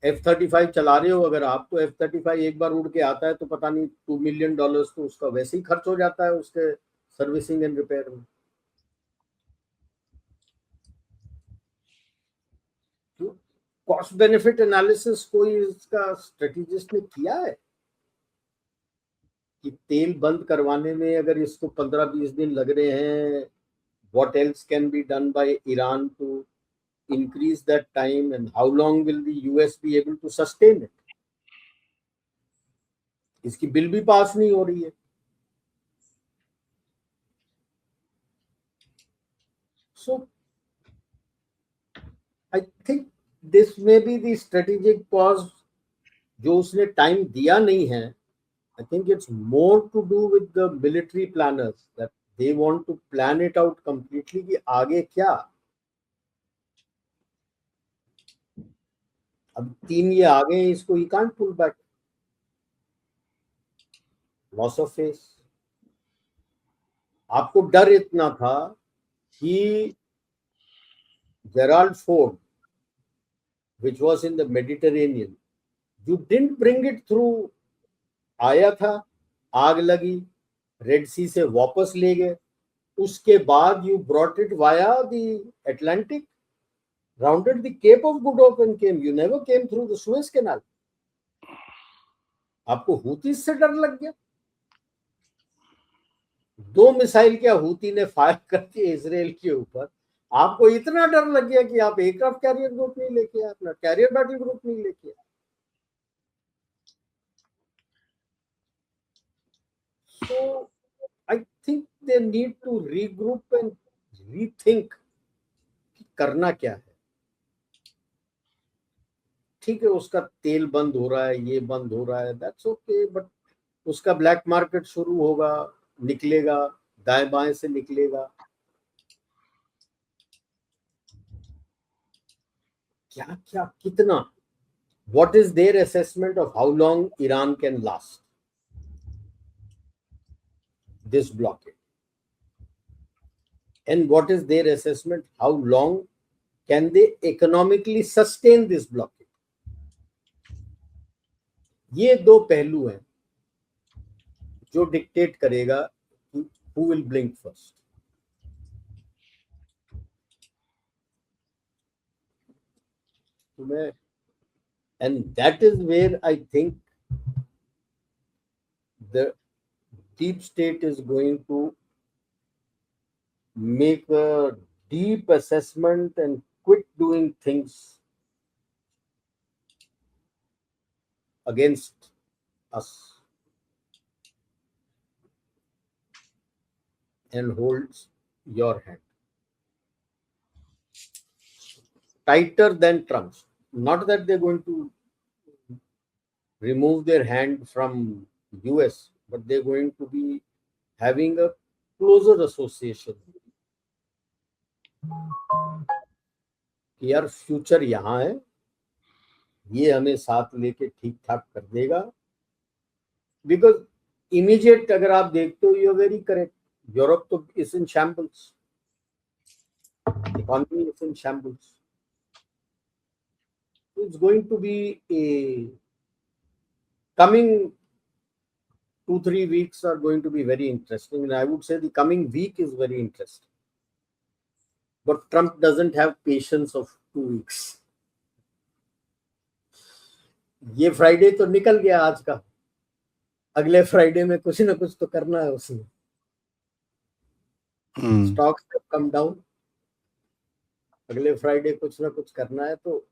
F-35 चला रहे हो अगर आप, तो F-35 एक बार उड़ के आता है तो पता नहीं $2 million तो उसका वैसे ही खर्च हो जाता है उसके सर्विसिंग एंड रिपेयर में। कॉस्ट बेनिफिट एनालिसिस कोई इसका स्ट्रेटेजिस्ट ने किया है कि तेल बंद करवाने में अगर इसको 15-20 दिन लग रहे हैं, what else can be done by Iran to increase that time, and how long will the US be able to sustain it? इसकी बिल भी पास नहीं हो रही है। So I think this may be the strategic pause जो उसने टाइम दिया नहीं है। I think it's more to do with the military planners that they want to plan it out completely कि आगे क्या। अब 3 ये आ गए, इसको you can't pull back। Loss of face. आपको डर इतना था कि Gerald Ford which was in the Mediterranean, you didn't bring it through, आया था, आग लगी, रेड सी से वापस ले गए, उसके बाद you brought it via the Atlantic, rounded the Cape of Good Hope and came, you never came through the Suez Canal। आपको हूती से डर लग गया। 2 मिसाइल क्या हूती ने फायर कर दिए इसराइल के ऊपर, आपको इतना डर लग गया कि आप एयरक्राफ्ट कैरियर ग्रुप नहीं लेके आए, अपना कैरियर बैटल ग्रुप नहीं लेके आए। So I think they need to regroup and rethink कि करना क्या है. ठीक है, उसका तेल बंद हो रहा है, ये बंद हो रहा है, दैट्स ओके, बट उसका ब्लैक मार्केट शुरू होगा, निकलेगा, दाएं बाएं से निकलेगा. क्या क्या कितना, what is their assessment of how long Iran can last this blockade, and what is their assessment how long can they economically sustain this blockade. ये दो पहलू हैं जो डिक्टेट करेगा who will blink first. And that is where I think the deep state is going to make a deep assessment and quit doing things against us and holds your hand tighter than Trump's. Not that they're going to remove their hand from US, but they're going to be having a closer association. यार फ्यूचर यहाँ है, ये हमें साथ लेके ठीक ठाक कर देगा. बिकॉज इमीडिएट अगर आप देखते हो, you are very correct, Europe तो is in shambles, economy is in shambles. It's going to be a coming 2-3 weeks are going to be very interesting, and I would say the coming week is very interesting. But Trump doesn't have patience of 2 weeks. ये फ्राइडे तो निकल गया आज का, अगले फ्राइडे में कुछ ना कुछ तो करना है उसने. स्टॉक्स हैव कम डाउन, अगले फ्राइडे कुछ ना कुछ करना है. तो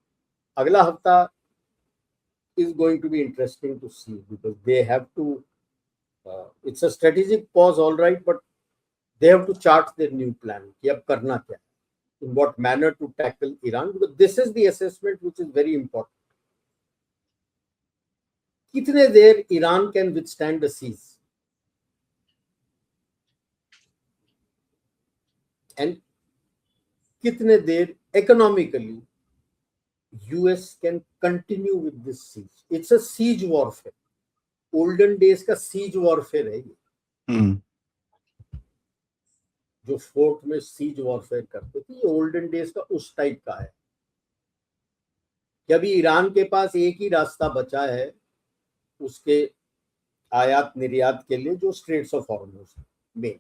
अगला हफ्ता is going to be interesting to see, because they have to it's a strategic pause, all right, but they have to chart their new plan कि अब करना क्या, in what manner to tackle Iran, because this is the assessment which is very important. कितने देर Iran can withstand the siege, and कितने देर economically US can continue with this siege. It's a siege warfare. Olden days का siege warfare है ये. जो फोर्ट में siege warfare करते थे, ये olden days का उस टाइप का है. कि अभी ईरान के पास एक ही रास्ता बचा है उसके आयात निर्यात के लिए, जो स्ट्रेट्स ऑफ हॉर्मुज में.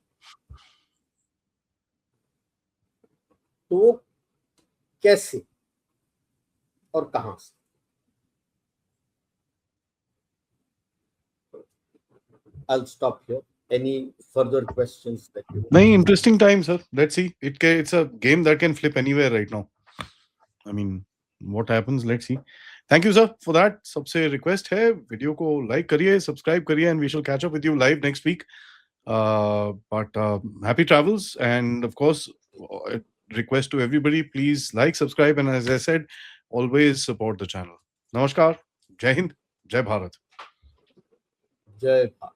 तो वो कैसे और कहां से? I'll stop here. Any further questions that you want? No, interesting time, sir. Let's see. It's a game that can flip anywhere right now. I mean, what happens? Let's see. Thank you, sir, for that. सबसे request है, वीडियो को like करिए, subscribe करिए, and we shall catch up with you live next week. But happy travels, and of course, request to everybody, please like, subscribe, and as I said, always support the channel. Namaskar, Jai Hind, Jai Bharat. Jai Bharat.